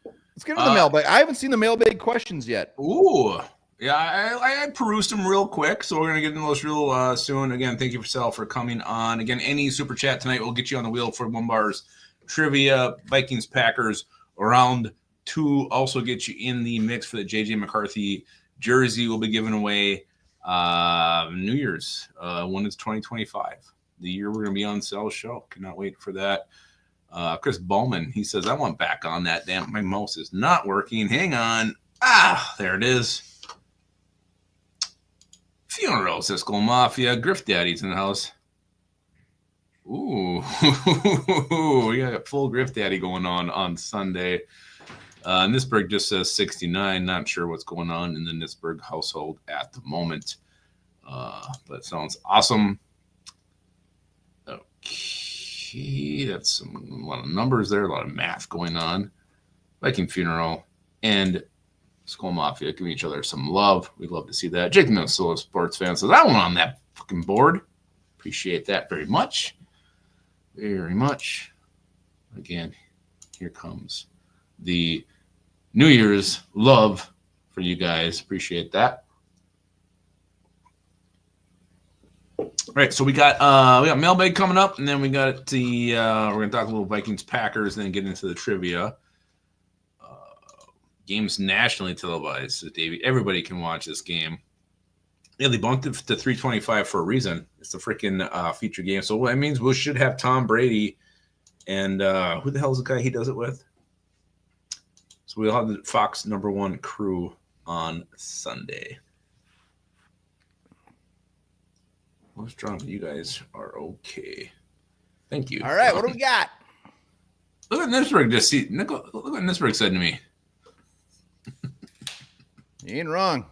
Let's get to the mailbag. I haven't seen the mailbag questions yet. Ooh. Yeah, I perused them real quick, so we're going to get into those real soon. Again, thank you, Sal, for coming on. Again, any super chat tonight will get you on the wheel for Lumbar's trivia. Vikings, Packers, round 2 also get you in the mix for the J.J. McCarthy jersey. Will be given away New Year's when it's 2025, the year we're going to be on Sal's show. Cannot wait for that. Chris Bowman, he says, I want back on that. Damn, my mouse is not working. Hang on. There it is. Funeral, Cisco Mafia. Griff Daddy's in the house. Ooh, we got a full Griff Daddy going on Sunday. Nisberg just says 69. Not sure what's going on in the Nisberg household at the moment. But it sounds awesome. Okay, that's a lot of numbers there, a lot of math going on. Viking Funeral and Skull Mafia giving each other some love. We'd love to see that. Jake Minnesota sports fan says, I want on that fucking board. Appreciate that very much. Very much. Again, here comes the New Year's love for you guys. Appreciate that. All right, so we got mailbag coming up, and then we got the we're gonna talk a little Vikings Packers, and then get into the trivia. Games nationally televised, so Davey, everybody can watch this game. Yeah, they bumped it to 325 for a reason. It's the freaking feature game. So what that means, we should have Tom Brady and who the hell is the guy he does it with? So we'll have the Fox #1 crew on Sunday. What's wrong? You guys are okay. Thank you. All right, what do we got? Look what Nisberg just see. Look what Nisberg said to me. You ain't wrong.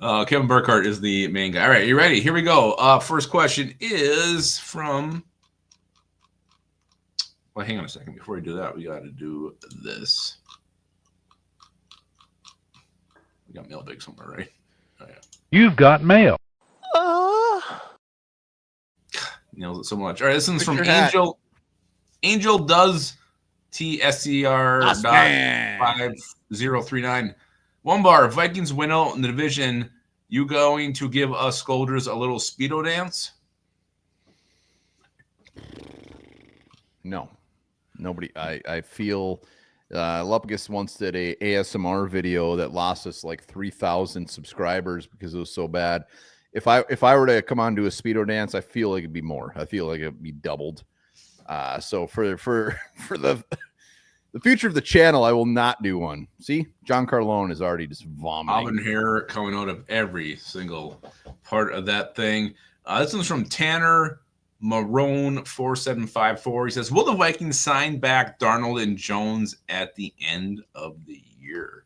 Kevin Burkhardt is the main guy. All right, you ready? Here we go. First question is from. Well, hang on a second. Before we do that, we got to do this. We got mailbag somewhere, right? Oh, yeah. You've got mail. Nails it so much. All right, this one's from Picture hat. Angel. Angel does TSCR.5039. One bar. Vikings win out in the division. You going to give us Scolders a little Speedo dance? No, nobody. I feel Lupkus once did a ASMR video that lost us like 3,000 subscribers because it was so bad. If I were to come on to a Speedo dance, I feel like it'd be more. I feel like it'd be doubled. So for the future of the channel, I will not do one. See, John Carlone is already just vomiting. Auburn hair coming out of every single part of that thing. This one's from Tanner Marone 4754. He says, will the Vikings sign back Darnold and Jones at the end of the year?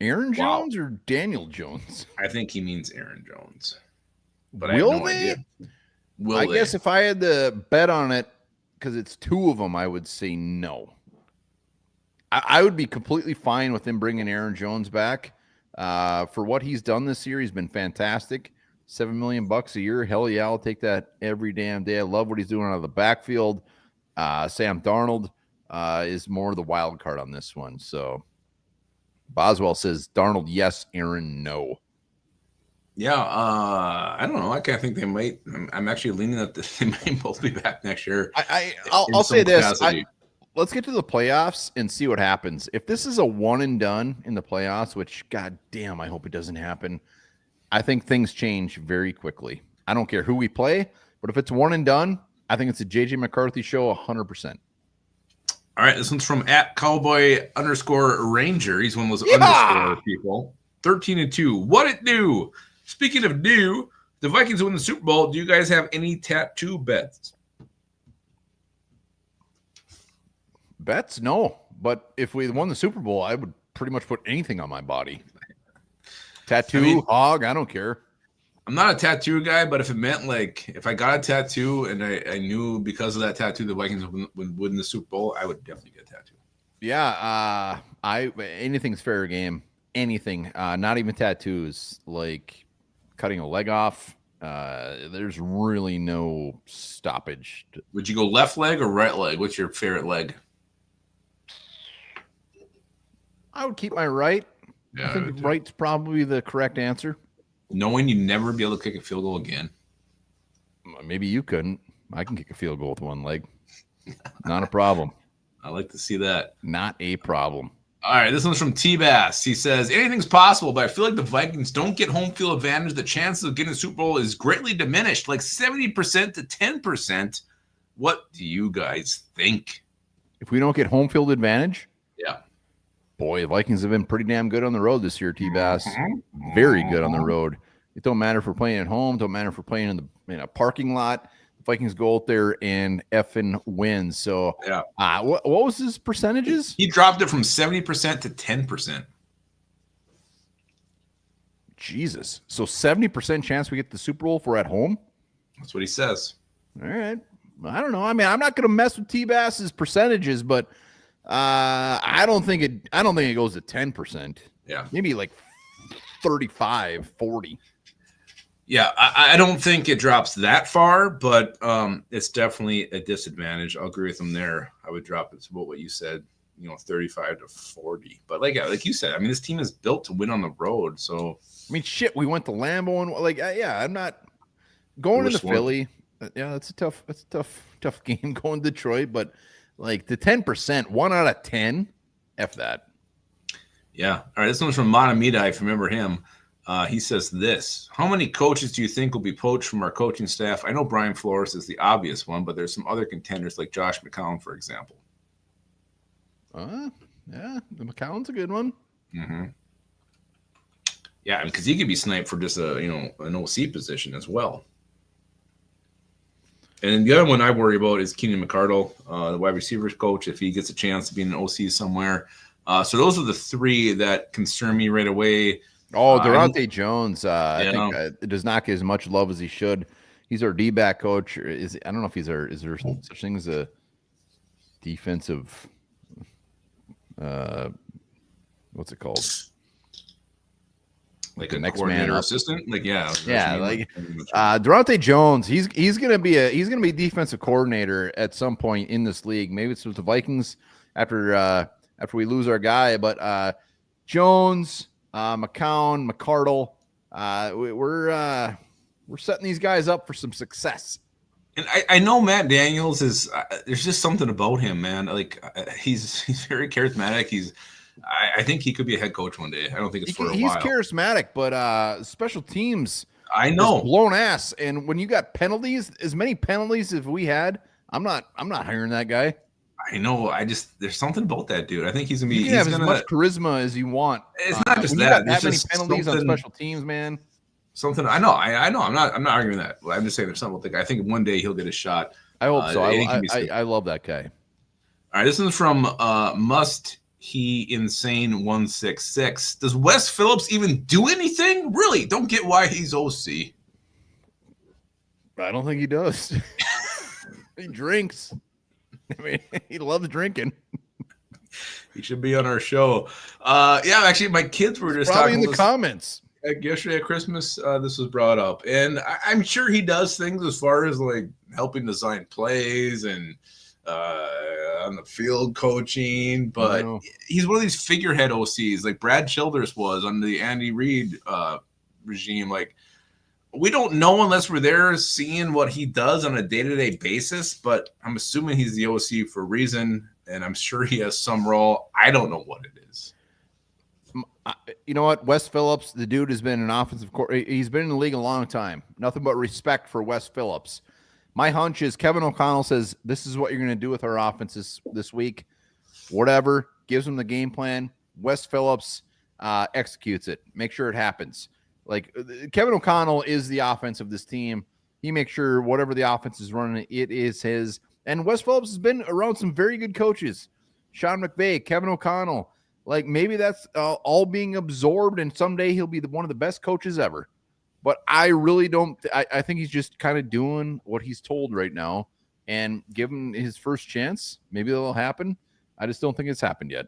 Aaron Jones or Daniel Jones? I think he means Aaron Jones. But Will I have no they? idea. Will I they? guess if I had to bet on it, because it's two of them, I would say no. I would be completely fine with him bringing Aaron Jones back. For what he's done this year, he's been fantastic. $7 million a year. Hell yeah, I'll take that every damn day. I love what he's doing out of the backfield. Sam Darnold is more the wild card on this one. So Boswell says Darnold, yes. Aaron, no. Yeah, I don't know. I think they might. I'm actually leaning that they might both be back next year. I'll say this. Let's get to the playoffs and see what happens. If this is a one and done in the playoffs, which god damn, I hope it doesn't happen. I think things change very quickly. I don't care who we play, but if it's one and done, I think it's a JJ McCarthy show 100%. All right, this one's from @cowboy_ranger. He's one of those underscore people. 13-2. What it do? Speaking of new, the Vikings win the Super Bowl. Do you guys have any tattoo bets? Bets? No. But if we won the Super Bowl, I would pretty much put anything on my body. Tattoo, hog, I don't care. I'm not a tattoo guy, but if it meant like if I got a tattoo and I knew because of that tattoo the Vikings would win the Super Bowl, I would definitely get a tattoo. Yeah, anything's fair game. Anything, not even tattoos, like cutting a leg off. There's really no stoppage. Would you go left leg or right leg? What's your favorite leg? I would keep my right. Yeah, I think right's probably the correct answer. Knowing you'd never be able to kick a field goal again. Maybe you couldn't. I can kick a field goal with one leg. Not a problem. I like to see that. Not a problem. All right, this one's from T-Bass. He says, anything's possible, but I feel like the Vikings don't get home field advantage. The chances of getting a Super Bowl is greatly diminished, like 70% to 10%. What do you guys think? If we don't get home field advantage, Yeah. boy, the Vikings have been pretty damn good on the road this year, T-Bass. Mm-hmm. Very good on the road. It don't matter if we're playing at home. Don't matter if we're playing in a parking lot. The Vikings go out there and effing win. So, yeah. What was his percentages? He dropped it from 70% to 10%. Jesus. So 70% chance we get the Super Bowl if we're at home? That's what he says. All right. I don't know. I mean, I'm not going to mess with T-Bass's percentages, but I don't think it goes to 10%. Yeah. Maybe like 35, 40. Yeah, I don't think it drops that far, but it's definitely a disadvantage. I'll agree with him there. I would drop it to what you said, 35 to 40. But like you said, I mean, this team is built to win on the road. So I mean, shit, we went to Lambeau and I'm not going into Philly. Yeah, that's a tough game going to Detroit. But like the 10%, 1 out of 10, F that. Yeah. All right. This one's from Monamita, if you remember him. He says this: how many coaches do you think will be poached from our coaching staff? I know Brian Flores is the obvious one, but there's some other contenders like Josh McCown, for example. Yeah, the McCown's a good one. Mm-hmm. Yeah, because he could be sniped for just an OC position as well. And the other one I worry about is Keenan McCardle, the wide receivers coach, if he gets a chance to be an OC somewhere. So those are the three that concern me right away. Oh, Durante Jones, I think does not get as much love as he should. He's our D-back coach. I don't know if is there such thing as a defensive, what's it called? Like a next man or assistant? Durante Jones, he's gonna be a defensive coordinator at some point in this league. Maybe it's with the Vikings after we lose our guy, but Jones, McCown, McCardle, we're setting these guys up for some success. And I know Matt Daniels is there's just something about him, man. Like he's very charismatic. I think he could be a head coach one day. I don't think it's for a while. He's charismatic, but special teams, I know, blown ass. And when you got penalties, as many penalties as we had, I'm not hiring that guy. I know. There's something about that dude. I think he's gonna be. You can have as much charisma as you want. It's not just that. That many penalties on special teams, man. Something I know. I'm not arguing that. I'm just saying there's something with the guy. I think one day he'll get a shot. I hope so. I love that guy. All right, this is from Must He Insane 166. Does Wes Phillips even do anything? Really? Don't get why he's OC. I don't think he does. He drinks. I mean, he loves drinking. He should be on our show. Actually, my kids were just probably talking in the comments. Yesterday at Christmas, this was brought up, and I'm sure he does things as far as like helping design plays and on the field coaching, but he's one of these figurehead OCs like Brad Childress was under the Andy Reid regime. Like, we don't know unless we're there seeing what he does on a day-to-day basis, but I'm assuming he's the OC for a reason, and I'm sure he has some role. I don't know what it is. You know what? Wes Phillips, the dude has been an offensive coordinator. He's been in the league a long time. Nothing but respect for Wes Phillips. My hunch is Kevin O'Connell says, this is what you're going to do with our offenses this week. Whatever. Gives him the game plan. Wes Phillips executes it. Make sure it happens. Like, Kevin O'Connell is the offense of this team. He makes sure whatever the offense is running, it is his. And Wes Phillips has been around some very good coaches. Sean McVay, Kevin O'Connell. Like, maybe that's all being absorbed, and someday he'll be one of the best coaches ever. But I really don't. I think he's just kind of doing what he's told right now, and give him his first chance. Maybe that'll happen. I just don't think it's happened yet.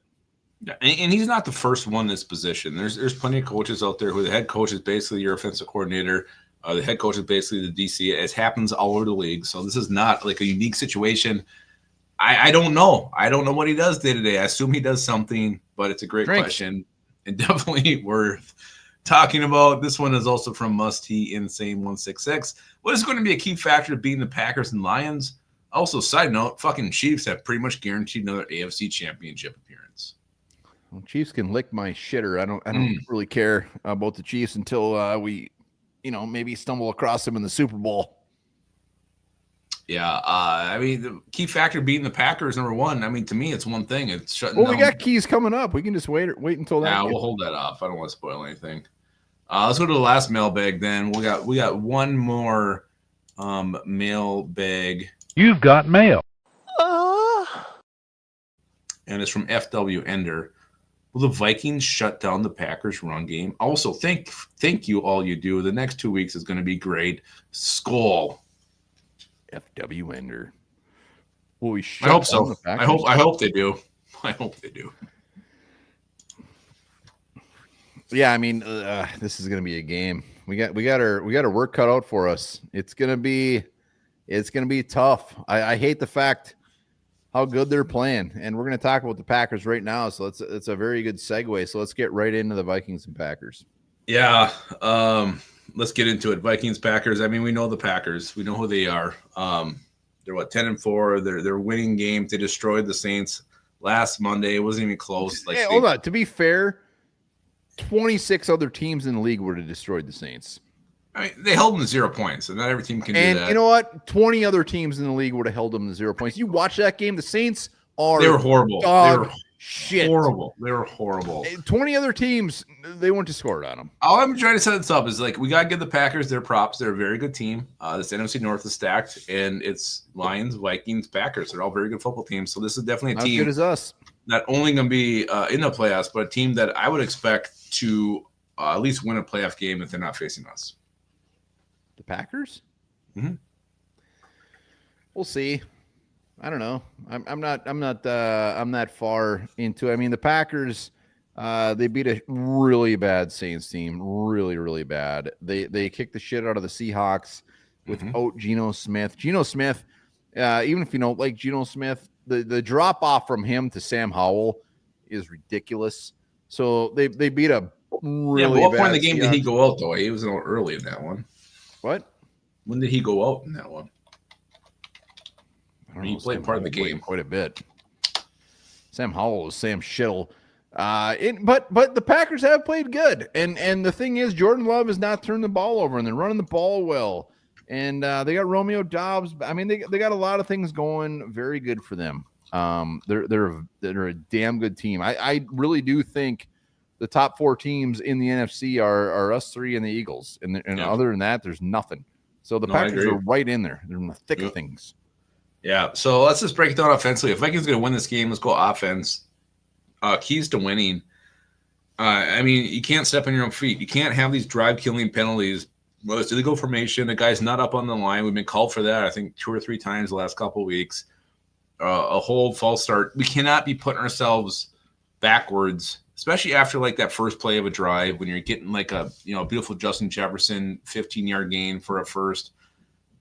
Yeah, and he's not the first one in this position. There's plenty of coaches out there who the head coach is basically your offensive coordinator. The head coach is basically the DC. It happens all over the league. So this is not like a unique situation. I don't know. I don't know what he does day to day. I assume he does something, but it's a great question and definitely worth talking about. This one is also from Must He Insane 166. What is going to be a key factor to beating the Packers and Lions? Also, side note, fucking Chiefs have pretty much guaranteed another AFC championship appearance. Well, Chiefs can lick my shitter. I don't really care about the Chiefs until we, maybe stumble across them in the Super Bowl. Yeah, I mean, the key factor beating the Packers, number one. I mean, to me, it's one thing. It's shutting Well, down. we got keys coming up. We can just wait until that. We'll hold that off. I don't want to spoil anything. Let's go to the last mailbag. Then we got one more mailbag. You've got mail. And it's from FW Ender. Will the Vikings shut down the Packers run game? Also, thank you all you do. The next 2 weeks is going to be great. Skull. FW Ender. Will we I hope so. I hope they do. I hope they do. Yeah, I mean, this is going to be a game. We got our work cut out for us. It's gonna be tough. I hate the fact how good they're playing, and we're going to talk about the Packers right now. So it's a very good segue. So let's get right into the Vikings and Packers. Yeah, let's get into it. Vikings, Packers. I mean, we know the Packers. We know who they are. They're 10-4. They're winning games. They destroyed the Saints last Monday. It wasn't even close. Hold on. To be fair, 26 other teams in the league would have destroyed the Saints. I mean, they held them to 0 points, and not every team can do that. And you know what? 20 other teams in the league would have held them to 0 points. You watch that game. The Saints they were horrible. They were shit. Horrible. They were horrible. 20 other teams, they wouldn't have scored on them. All I'm trying to set this up is we got to give the Packers their props. They're a very good team. This NFC North is stacked, and it's Lions, Vikings, Packers. They're all very good football teams. So this is definitely a team as good as us. Not only going to be in the playoffs, but a team that I would expect to at least win a playoff game if they're not facing us. The Packers? Mm-hmm. We'll see. I don't know. I'm not that far into it. I mean, the Packers, they beat a really bad Saints team, really, really bad. They kicked the shit out of the Seahawks without Geno Smith. Geno Smith, even if you don't like Geno Smith, the drop off from him to Sam Howell is ridiculous. So they beat a really what bad point in the game Seahawks. did he go out though? He was a little early in that one. What? When did he go out in that one? He played part of the game quite a bit. Sam Howell was Sam Shittle. But the Packers have played good. And the thing is, Jordan Love has not turned the ball over, and they're running the ball well. And they got Romeo Doubs. I mean, they got a lot of things going very good for them. They're a damn good team. I really do think the top 4 teams in the NFC are us 3 and the Eagles. And other than that, there's nothing. So the Packers are right in there. They're in the thick of things. Yeah. So let's just break it down offensively. If Vikings are going to win this game, let's go offense. Keys to winning. I mean, you can't step on your own feet. You can't have these drive-killing penalties. Whether it's illegal formation, the guy's not up on the line. We've been called for that, I think, 2 or 3 times the last couple of weeks. A whole false start. We cannot be putting ourselves backwards, especially after that first play of a drive when you're getting a beautiful Justin Jefferson 15-yard gain for a first.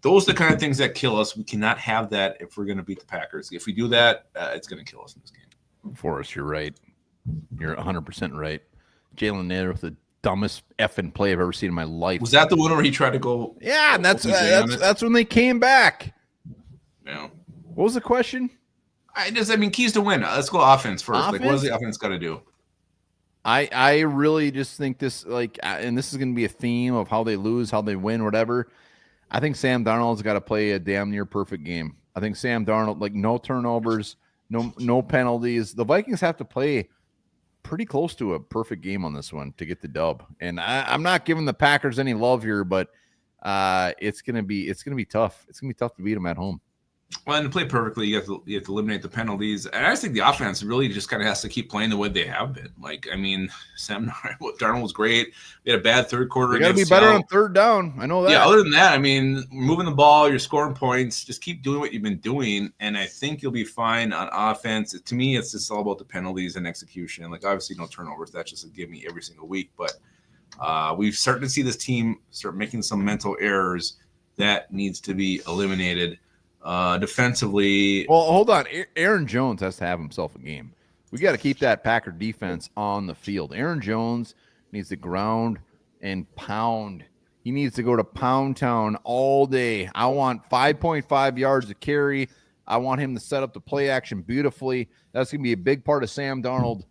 Those are the kind of things that kill us. We cannot have that if we're going to beat the Packers. If we do that, it's going to kill us in this game. Forrest, you're right. You're 100% right. Jalen Nader with the dumbest effing play I've ever seen in my life. Was that the one where he tried to go? Yeah, and that's when they came back. Yeah. What was the question? Keys to win. Let's go offense first. Offense? What does the offense got to do? I really just think this, and this is going to be a theme of how they lose, how they win, whatever. I think Sam Darnold's got to play a damn near perfect game. I think Sam Darnold, no turnovers, no penalties. The Vikings have to play pretty close to a perfect game on this one to get the dub. And I'm not giving the Packers any love here, but it's gonna be tough. It's gonna be tough to beat them at home. Well, and to play perfectly, you have to eliminate the penalties. And I just think the offense really just kind of has to keep playing the way they have been. Sam Darnold was great. We had a bad third quarter. You got to be better on third down. I know that. Yeah, other than that, moving the ball, you're scoring points. Just keep doing what you've been doing, and I think you'll be fine on offense. To me, it's just all about the penalties and execution. Obviously, no turnovers. That's just a give me every single week. But we've started to see this team start making some mental errors that needs to be eliminated. Defensively, well, hold on. Aaron Jones has to have himself a game. We got to keep that Packer defense on the field. Aaron Jones needs to ground and pound. He needs to go to Pound Town all day. I want 5.5 yards to carry. I want him to set up the play action beautifully. That's going to be a big part of Sam Darnold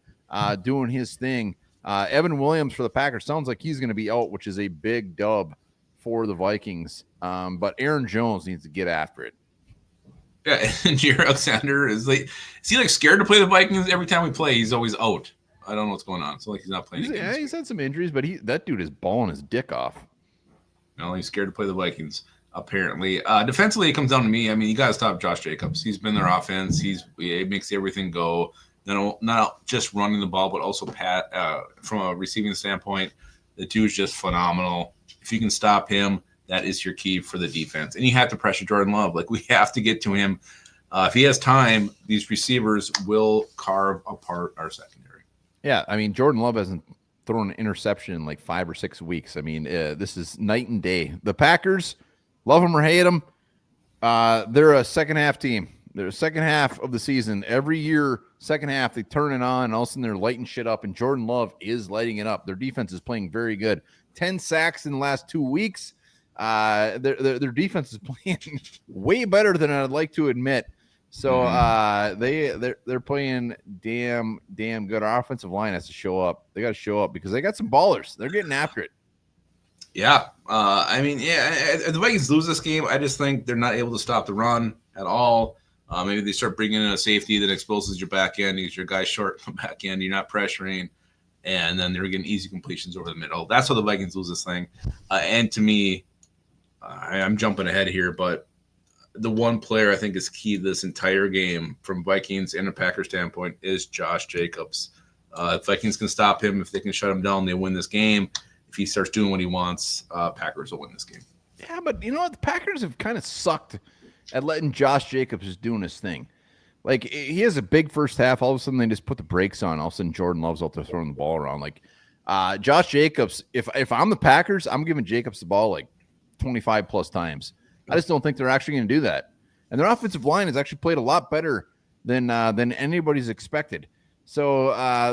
doing his thing. Evan Williams for the Packers sounds like he's going to be out, which is a big dub for the Vikings. But Aaron Jones needs to get after it. Yeah, and Jair Alexander is he like scared to play the Vikings? Every time we play, he's always out. I don't know what's going on. It's like he's not playing. He's had some injuries, but that dude is balling his dick off. No, he's scared to play the Vikings. Apparently, defensively, it comes down to me. I mean, you got to stop Josh Jacobs. He's been their offense. He makes everything go. Not just running the ball, but also from a receiving standpoint. The dude's just phenomenal. If you can stop him, that is your key for the defense. And you have to pressure Jordan Love. Like, we have to get to him. If he has time, these receivers will carve apart our secondary. Yeah, I mean, Jordan Love hasn't thrown an interception in like 5 or 6 weeks. I mean, this is night and day. The Packers, love them or hate them, they're a second half team. They're a second half of the season. Every year, second half, they turn it on, and all of a sudden they're lighting shit up, and Jordan Love is lighting it up. Their defense is playing very good. 10 sacks in the last 2 weeks. Their defense is playing way better than I'd like to admit. So they're playing damn good. Our offensive line has to show up. They got to show up because they got some ballers. They're getting after it. Yeah. I mean, if the Vikings lose this game, I just think they're not able to stop the run at all. Maybe they start bringing in a safety that exposes your back end, because your guy's short from back end. You're not pressuring, and then they're getting easy completions over the middle. That's how the Vikings lose this thing. And to me, I'm jumping ahead here, but the one player I think is key to this entire game from Vikings and a Packers standpoint is Josh Jacobs. If Vikings can stop him, if they can shut him down, they win this game. If he starts doing what he wants, Packers will win this game. Yeah, but you know what? The Packers have kind of sucked at letting Josh Jacobs just doing his thing. Like, he has a big first half. All of a sudden, they just put the brakes on. All of a sudden, Jordan Love's out there throwing the ball around. Like, Josh Jacobs, if I'm the Packers, I'm giving Jacobs the ball like 25 plus times. I just don't think they're actually going to do that. And their offensive line has actually played a lot better than anybody's expected. So,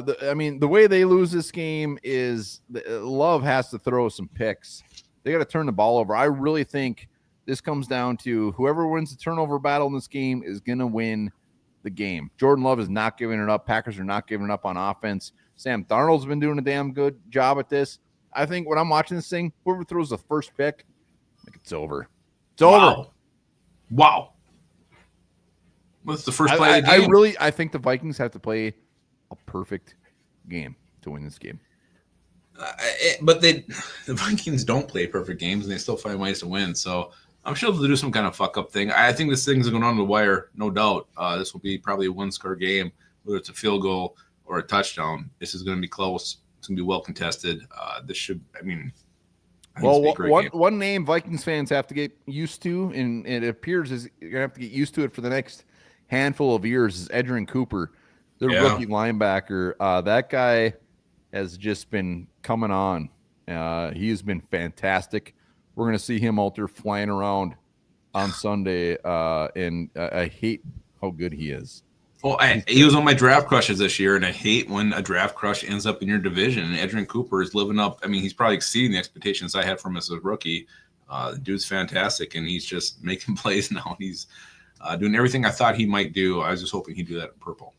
the way they lose this game is Love has to throw some picks. They got to turn the ball over. I really think this comes down to whoever wins the turnover battle in this game is going to win the game. Jordan Love is not giving it up. Packers are not giving it up on offense. Sam Darnold's been doing a damn good job at this. I think when I'm watching this thing, whoever throws the first pick, like, it's over. It's over. Wow. What's the first play of the game? I think the Vikings have to play a perfect game to win this game. But the Vikings don't play perfect games, and they still find ways to win. So I'm sure they'll do some kind of fuck-up thing. I think this thing's going on the wire, no doubt. This will be probably a one-score game, whether it's a field goal or a touchdown. This is going to be close. It's going to be well contested. One name Vikings fans have to get used to, and it appears is you're going to have to get used to it for the next handful of years, is Edgerrin Cooper, their rookie linebacker. That guy has just been coming on. He has been fantastic. We're going to see him out there flying around on Sunday, and I hate how good he is. Well, he was on my draft crushes this year, and I hate when a draft crush ends up in your division. And Edgerrin Cooper is living up. I mean, he's probably exceeding the expectations I had from him as a rookie. The dude's fantastic, and he's just making plays now. He's doing everything I thought he might do. I was just hoping he'd do that in purple.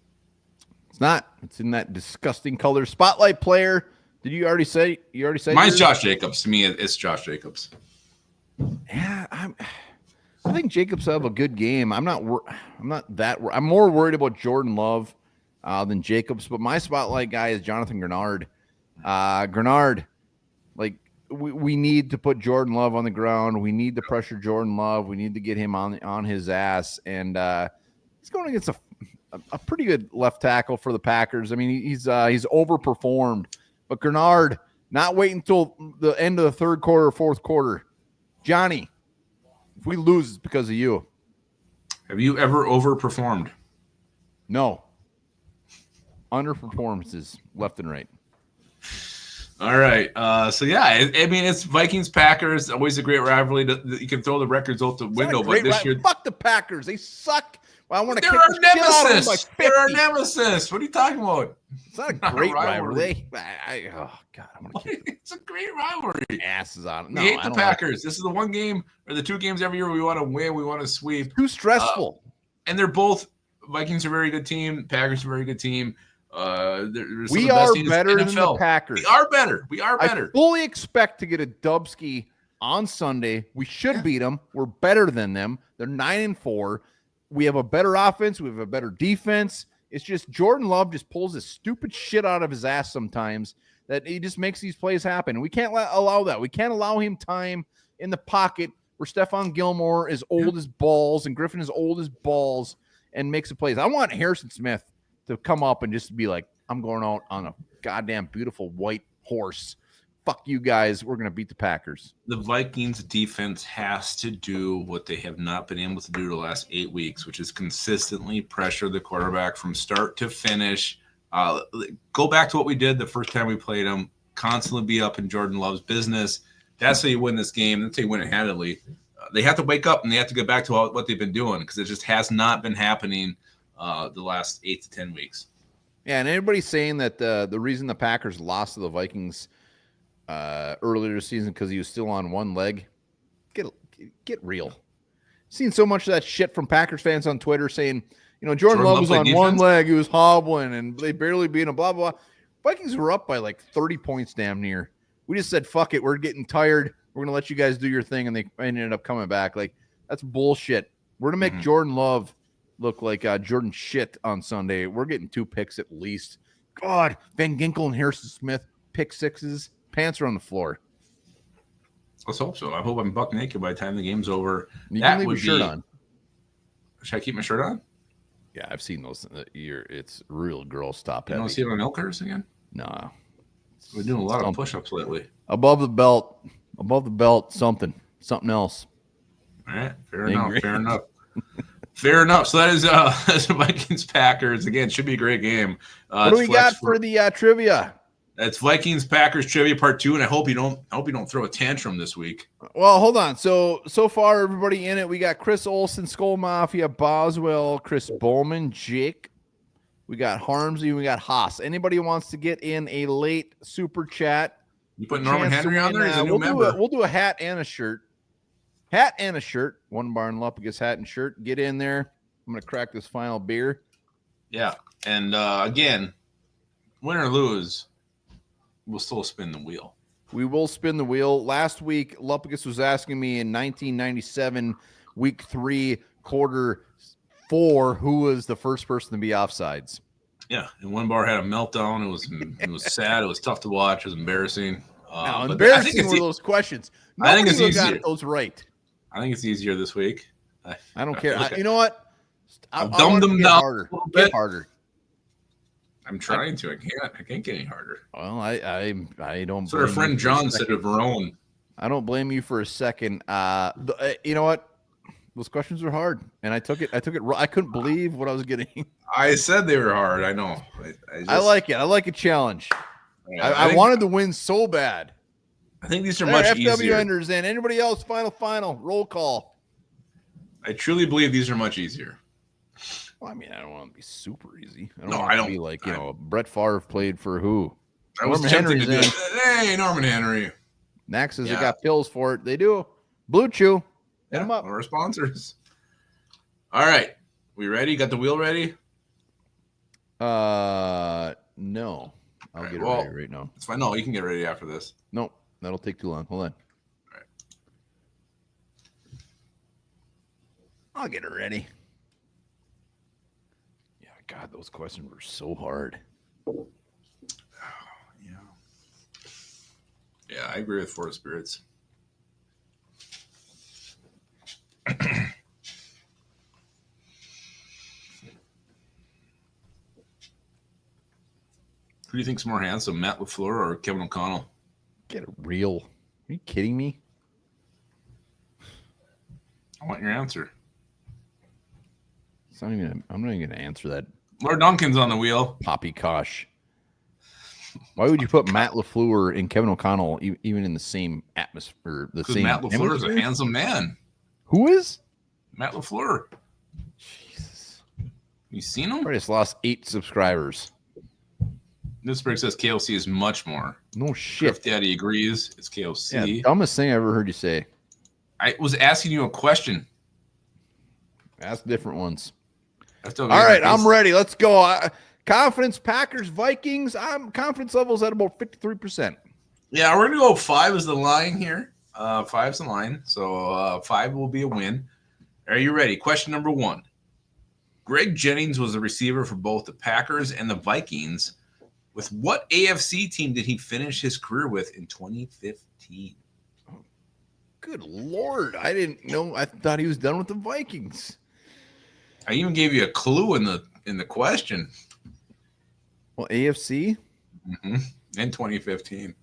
It's not. It's in that disgusting color. Spotlight player. Did you already say? Mine's Josh Jacobs. To me, it's Josh Jacobs. Yeah, I think Jacobs will have a good game. I'm more worried about Jordan Love than Jacobs. But my spotlight guy is Jonathan Grenard. Grenard, like, we need to put Jordan Love on the ground. We need to pressure Jordan Love. We need to get him on his ass. And he's going against a pretty good left tackle for the Packers. I mean, he's overperformed. But Grenard, not waiting until the end of the third quarter or fourth quarter. Johnny, if we lose, it's because of you. Have you ever overperformed? No. Underperformances left and right. All right. It's Vikings-Packers. Always a great rivalry. You can throw the records out the window, but this year... Fuck the Packers. They suck. Well, I want to They're our nemesis. They're our nemesis. What are you talking about? It's not a great rivalry. Oh, God. I'm gonna kick It's a great rivalry. Asses on it. No, we hate the Packers. This is the one game or the two games every year we want to win. We want to sweep. Too stressful. And they're both – Vikings are a very good team. Packers are a very good team. We are better than the Packers. We are better. I fully expect to get a Dubsky on Sunday. We should beat them. We're better than them. They're 9-4. We have a better offense. We have a better defense. It's just Jordan Love just pulls this stupid shit out of his ass sometimes that he just makes these plays happen. We can't allow that. We can't allow him time in the pocket where Stephon Gilmore is old as balls and Griffin is old as balls and makes the plays. I want Harrison Smith to come up and just be like, I'm going out on a goddamn beautiful white horse. Fuck you guys. We're going to beat the Packers. The Vikings defense has to do what they have not been able to do the last 8 weeks, which is consistently pressure the quarterback from start to finish. Go back to what we did the first time we played them. Constantly be up in Jordan Love's business. That's how you win this game. That's how you win it handily. They have to wake up and they have to get back to what they've been doing because it just has not been happening the last 8 to 10 weeks. Yeah, and everybody's saying that the reason the Packers lost to the Vikings earlier this season because he was still on one leg. Get real. Seen so much of that shit from Packers fans on Twitter saying, Jordan Love was on one leg, he was hobbling, and they barely beat him, blah, blah, blah. Vikings were up by like 30 points damn near. We just said, fuck it, we're getting tired. We're going to let you guys do your thing, and they ended up coming back. Like, that's bullshit. We're going to make Jordan Love look like Jordan shit on Sunday. We're getting 2 picks at least. God, Van Ginkel and Harrison Smith, pick sixes. Pants are on the floor. Let's hope so. I hope I'm buck naked by the time the game's over. You can leave your shirt on. Should I keep my shirt on? Yeah, I've seen those. It's real girl stop. You don't see it on Elkers again? No. We're doing a lot of push-ups lately. Above the belt, something else. All right, fair enough. Fair enough. So that is the Vikings Packers again. Should be a great game. What do we got for the trivia? That's Vikings Packers trivia part 2, and I hope you don't throw a tantrum this week. Well, hold on. So far, everybody in it, we got Chris Olson, Skull Mafia, Boswell, Chris Bowman, Jake. We got Harmsy, we got Haas. Anybody who wants to get in a late super chat? You put Norman Henry on there? He's a new member. We'll do a hat and a shirt. One Barn Lupagus hat and shirt. Get in there. I'm going to crack this final beer. Yeah. And again, win or lose, we'll still spin the wheel. We will spin the wheel. Last week, Lupagus was asking me in 1997, week 3, quarter 4, who was the first person to be offsides. Yeah, and one bar had a meltdown. It was sad. It was tough to watch. It was embarrassing. Embarrassing were those questions. I think it's easier. Got those right. I think it's easier this week. I don't care. You know what? I've dumbed them down. Get harder. I'm trying to. I can't get any harder. Well, I don't. So our friend John said of her own. I don't blame you for a second. You know what? Those questions were hard, and I took it. I couldn't believe what I was getting. I said they were hard. I know. I like it. I like a challenge. Yeah, I wanted to win so bad. I think these are much easier. FW enders in. Anybody else? Final. Roll call. I truly believe these are much easier. Well, I mean, I don't want to be super easy. I don't be like, Brett Favre played for who? I was tempted to do it. Hey, Norman Henry. Max says they got pills for it. They do. Blue Chew. Hit them up. Our sponsors. All right. We ready? Got the wheel ready? No. I'll get it ready right now. It's fine. No, you can get ready after this. Nope. That'll take too long. Hold on. All right. I'll get it ready. Yeah, God, those questions were so hard. Oh, yeah. Yeah, I agree with Four Spirits. Who do you think's more handsome, Matt LaFleur or Kevin O'Connell? Get it real. Are you kidding me? I want your answer. I'm not even gonna answer that. Lord Duncan's on the wheel. Poppycock. Why would you put Matt LaFleur and Kevin O'Connell even in the same atmosphere? Because Matt LaFleur is a handsome man. Who is? Matt LaFleur. Jesus. You seen him? I just lost 8 subscribers. Newsburg says KOC is much more. No shit. If Daddy agrees, it's KOC. Yeah, dumbest thing I ever heard you say. I was asking you a question. Ask different ones. All right, I'm ready. Let's go. Confidence, Packers, Vikings. Confidence levels at about 53%. Yeah, we're going to go 5 is the line here. 5's the line. So 5 will be a win. Are you ready? Question number 1. Greg Jennings was the receiver for both the Packers and the Vikings. With what AFC team did he finish his career with in 2015? Good Lord. I didn't know. I thought he was done with the Vikings. I even gave you a clue in the question. Well, AFC? Mm-hmm. In 2015.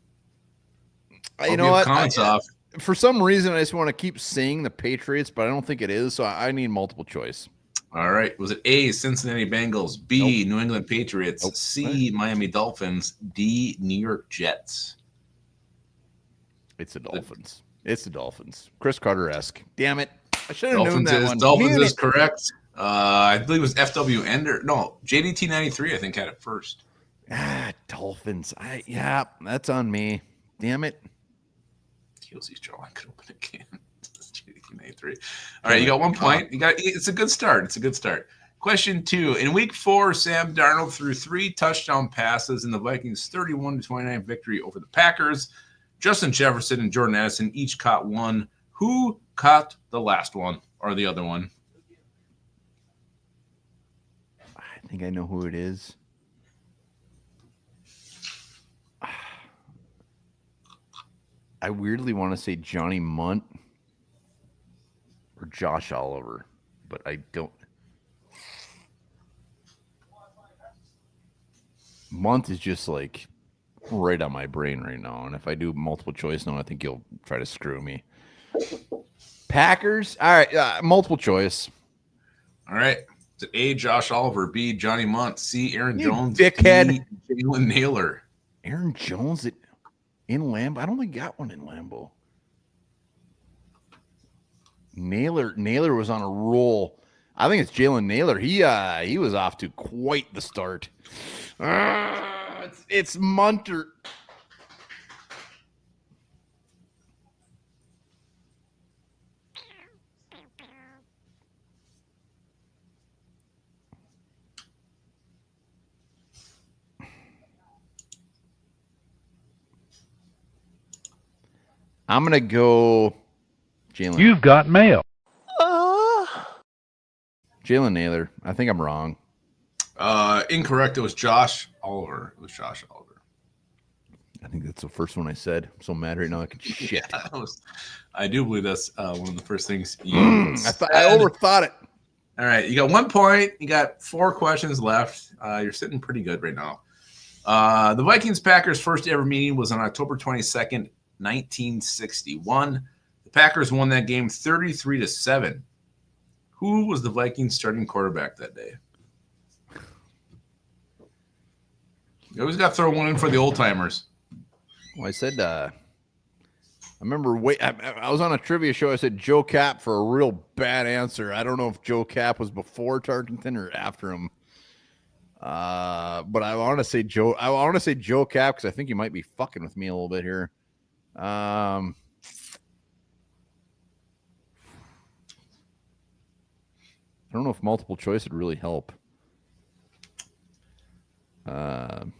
You know what? Off. For some reason, I just want to keep saying the Patriots, but I don't think it is, so I need multiple choice. All right. Was it A, Cincinnati Bengals, B, Nope. New England Patriots, Nope. C, Miami Dolphins, D, New York Jets? It's the Dolphins. It's the Dolphins. Chris Carter-esque. Damn it. I should have known that one. Dolphins is correct. I believe it was FW Ender. No, JDT 93, I think, had it first. Dolphins. Yeah, that's on me. Damn it. Kelsey's jaw. I could open again. JDT 93. All right, you got 1 point. It's a good start. It's a good start. Question 2. In week 4, Sam Darnold threw 3 touchdown passes in the Vikings' 31-29 victory over the Packers. Justin Jefferson and Jordan Addison each caught one. Who caught the last one or the other one? I think I know who it is. I weirdly want to say Johnny Munt or Josh Oliver, but I don't. Munt is just like right on my brain right now. And if I do multiple choice now, I think you'll try to screw me. Packers? All right, multiple choice. All right. Is it A, Josh Oliver, B, Johnny Munt, C, Aaron Jones, dickhead. D, Jalen Naylor? Aaron Jones in Lambeau? I don't think got one in Lambeau. Naylor was on a roll. I think it's Jalen Naylor. He was off to quite the start. It's Munter. I'm gonna go Jalen. You've got mail. Jalen Naylor. I think I'm wrong. Incorrect. It was Josh Oliver. I think that's the first one I said. I'm so mad right now. I could shit. I do believe that's one of the first things you said. I overthought it. All right. You got 1 point. You got 4 questions left. You're sitting pretty good right now. The Vikings-Packers' first ever meeting was on October 22nd, 1961. The Packers won that game 33-7. Who was the Vikings starting quarterback that day? You always got to throw one in for the old timers. Well, I said, I remember I was on a trivia show. I said Joe Cap for a real bad answer. I don't know if Joe Cap was before Tarkenton or after him. But I want to say Joe Cap because I think you might be fucking with me a little bit here. I don't know if multiple choice would really help. I'm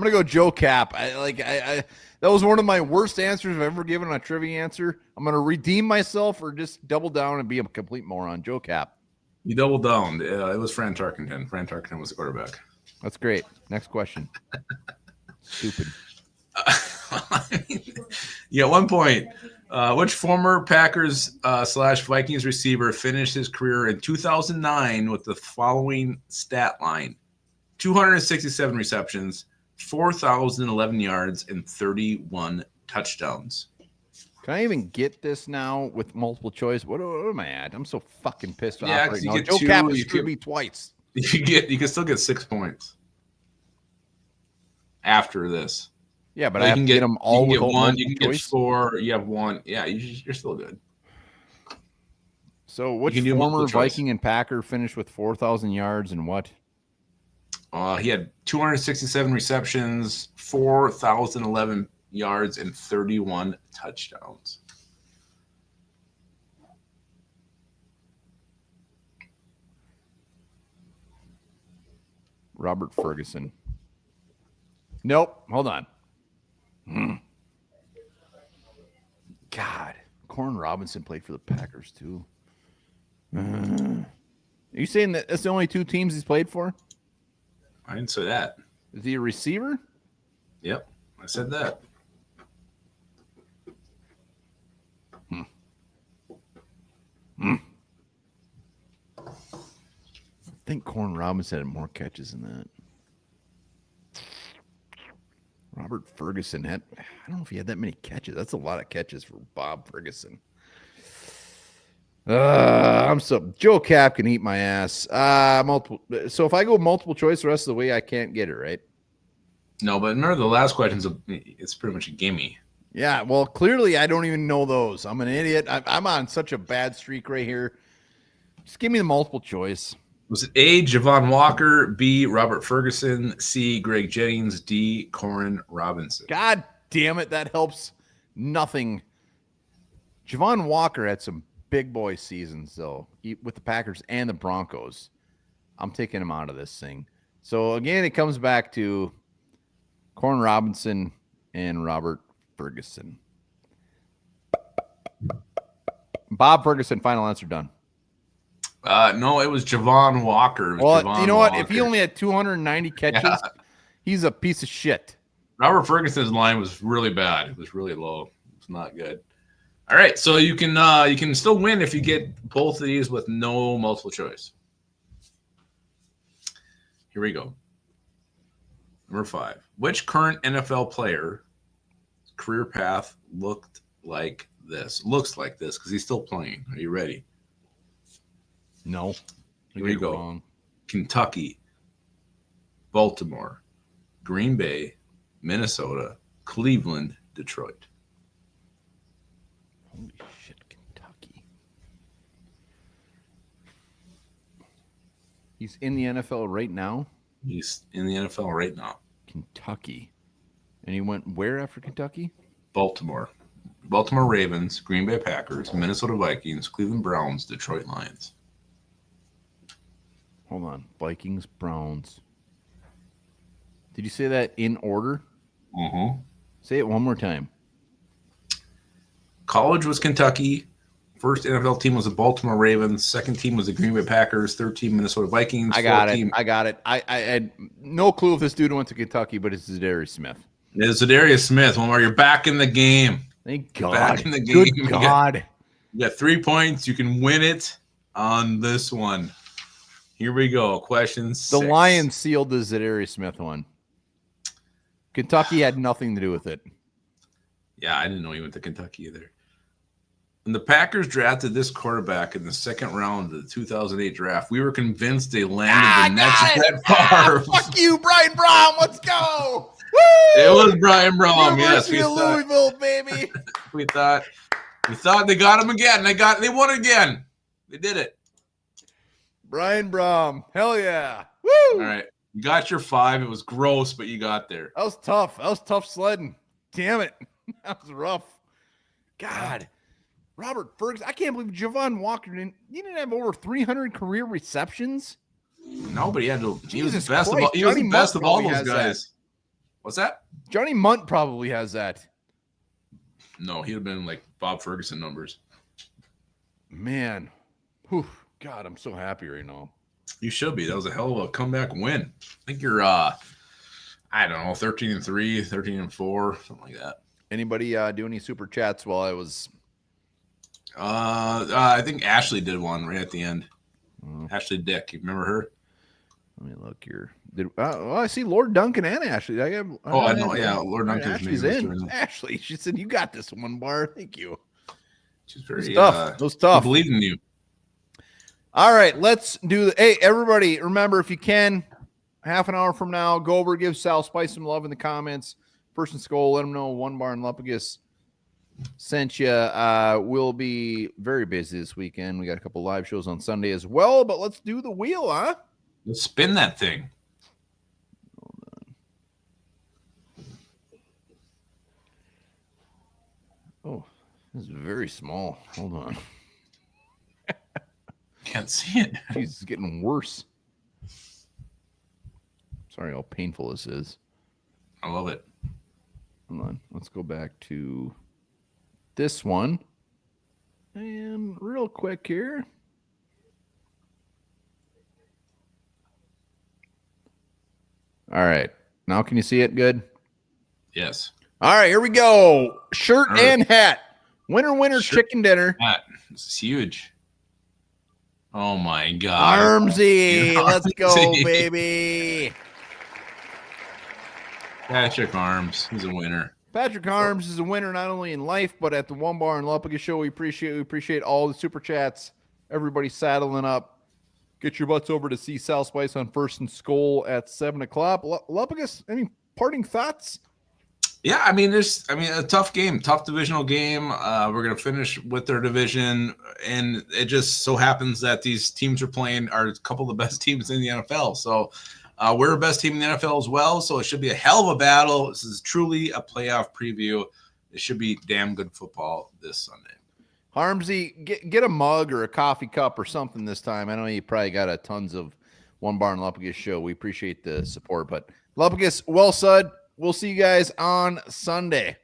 gonna go Joe Cap. That was one of my worst answers I've ever given on a trivia answer. I'm gonna redeem myself or just double down and be a complete moron. Joe Cap. You doubled down. It was Fran Tarkenton. Fran Tarkenton was the quarterback. That's great. Next question. Stupid. You got 1 point. Which former Packers / Vikings receiver finished his career in 2009 with the following stat line: 267 receptions, 4,011 yards, and 31 touchdowns? Can I even get this now with multiple choice? What am I at? I'm so fucking pissed off right now. Joe Joe Cap has screwed me twice. You can still get 6 points after this. Yeah, but I have to get them all with one. You can get 4. You have 1. Yeah, you're still good. So which former Viking and Packer finished with 4,000 yards and what? He had 267 receptions, 4,011 yards, and 31 touchdowns. Robert Ferguson. Nope. Hold on. God. Corn Robinson played for the Packers too. Are you saying that that's the only 2 teams he's played for? I didn't say that. Is he a receiver? Yep, I said that. I think Corn Robinson had more catches than that. Robert Ferguson had, I don't know if he had that many catches. That's a lot of catches for Bob Ferguson. Joe Cap can eat my ass. Multiple. So if I go multiple choice the rest of the way, I can't get it, right? No, but remember the last question's it's pretty much a gimme. Yeah, well, clearly I don't even know those. I'm an idiot. I'm on such a bad streak right here. Just give me the multiple choice. Was it A, Javon Walker, B, Robert Ferguson, C, Greg Jennings, D, Corin Robinson? God damn it, that helps nothing. Javon Walker had some big boy seasons, though, with the Packers and the Broncos. I'm taking him out of this thing. So, again, it comes back to Corin Robinson and Robert Ferguson. Bob Ferguson, final answer done. No, it was Javon Walker. Well, Javon you know what? Walker. If he only had 290 catches, he's a piece of shit. Robert Ferguson's line was really bad. It was really low. It's not good. All right, so you can still win if you get both of these with no multiple choice. Here we go. Number 5. Which current NFL player career path looks like this because he's still playing? Are you ready? No. Here we go. Wrong. Kentucky, Baltimore, Green Bay, Minnesota, Cleveland, Detroit. Holy shit, Kentucky. He's in the NFL right now? He's in the NFL right now. Kentucky. And he went where after Kentucky? Baltimore. Baltimore Ravens, Green Bay Packers, Minnesota Vikings, Cleveland Browns, Detroit Lions. Hold on. Vikings, Browns. Did you say that in order? Mm-hmm. Say it one more time. College was Kentucky. First NFL team was the Baltimore Ravens. Second team was the Green Bay Packers. Third team, Minnesota Vikings. I got it. I had no clue if this dude went to Kentucky, but it's Zadarius Smith. It's Zadarius Smith. Omar, you're back in the game. Thank God. Back in the game. Good God. You got 3 points. You can win it on this one. Here we go. Question 6. The Lions sealed the Zadarius Smith one. Kentucky had nothing to do with it. Yeah, I didn't know he went to Kentucky either. When the Packers drafted this quarterback in the second round of the 2008 draft, we were convinced they landed the next Brett Favre. Fuck you, Brian Brown. Let's go. Woo! It was Brian Brown. Yes, University of Louisville, baby. we thought they got him again. They won again. They did it. Brian Brown. Hell yeah. Woo! All right. You got your 5. It was gross, but you got there. That was tough. That was tough sledding. Damn it. That was rough. God. Robert Ferguson. I can't believe Javon Walker didn't have over 300 career receptions. No, but he was Jesus the best Christ. he was the Johnny best Munt of all probably those has guys. What's that? Johnny Munt probably has that. No, he'd have been like Bob Ferguson numbers. Man. Whew. God, I'm so happy right now. You should be. That was a hell of a comeback win. I think you're I don't know, 13-3, 13-4, something like that. Anybody do any super chats while I was I think Ashley did one right at the end. Ashley Dick, you remember her? Let me look here. Well, I see Lord Duncan and Ashley. I know. Yeah, Lord Duncan's Ashley's in. Ashley, she said, "You got this one, Bar. Thank you." She's very tough. It was tough. I believe in you. All right, let's do the. Hey, everybody, remember if you can, half an hour from now, go over, give Sal Spice some love in the comments. First and Skull, let him know One Bar and Lupagus sent you. We'll be very busy this weekend. We got a couple live shows on Sunday as well, but let's do the wheel, huh? Let's spin that thing. Hold on. Oh, this is very small. Hold on. Can't see it. Jeez, it's getting worse. Sorry how painful this is. I love it. Hold on. Let's go back to this one. And real quick here. All right. Now can you see it good? Yes. All right, here we go. Shirt All right. and hat. Winner, Shirt. chicken dinner. This is huge. Oh my God. Armsy. Let's go, Armsy. baby. Patrick Arms. He's a winner. Patrick Arms is a winner not only in life, but at the One Bar and Lupaga show. We appreciate all the super chats. Everybody saddling up. Get your butts over to see Sal Spice on First and Skull at 7 o'clock. Lupagas, any parting thoughts? Yeah, I mean, a tough game, tough divisional game. We're going to finish with their division, and it just so happens that these teams are playing are a couple of the best teams in the NFL. So we're the best team in the NFL as well, so it should be a hell of a battle. This is truly a playoff preview. It should be damn good football this Sunday. Harmsy, get a mug or a coffee cup or something this time. I know you probably got a tons of One Bar and Lupagas show. We appreciate the support, but Lupagas, well said. We'll see you guys on Sunday.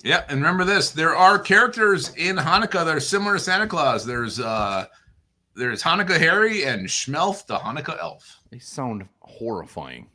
Yeah, and remember this: there are characters in Hanukkah that are similar to Santa Claus. There's Hanukkah Harry and Schmelf the Hanukkah Elf. They sound horrifying.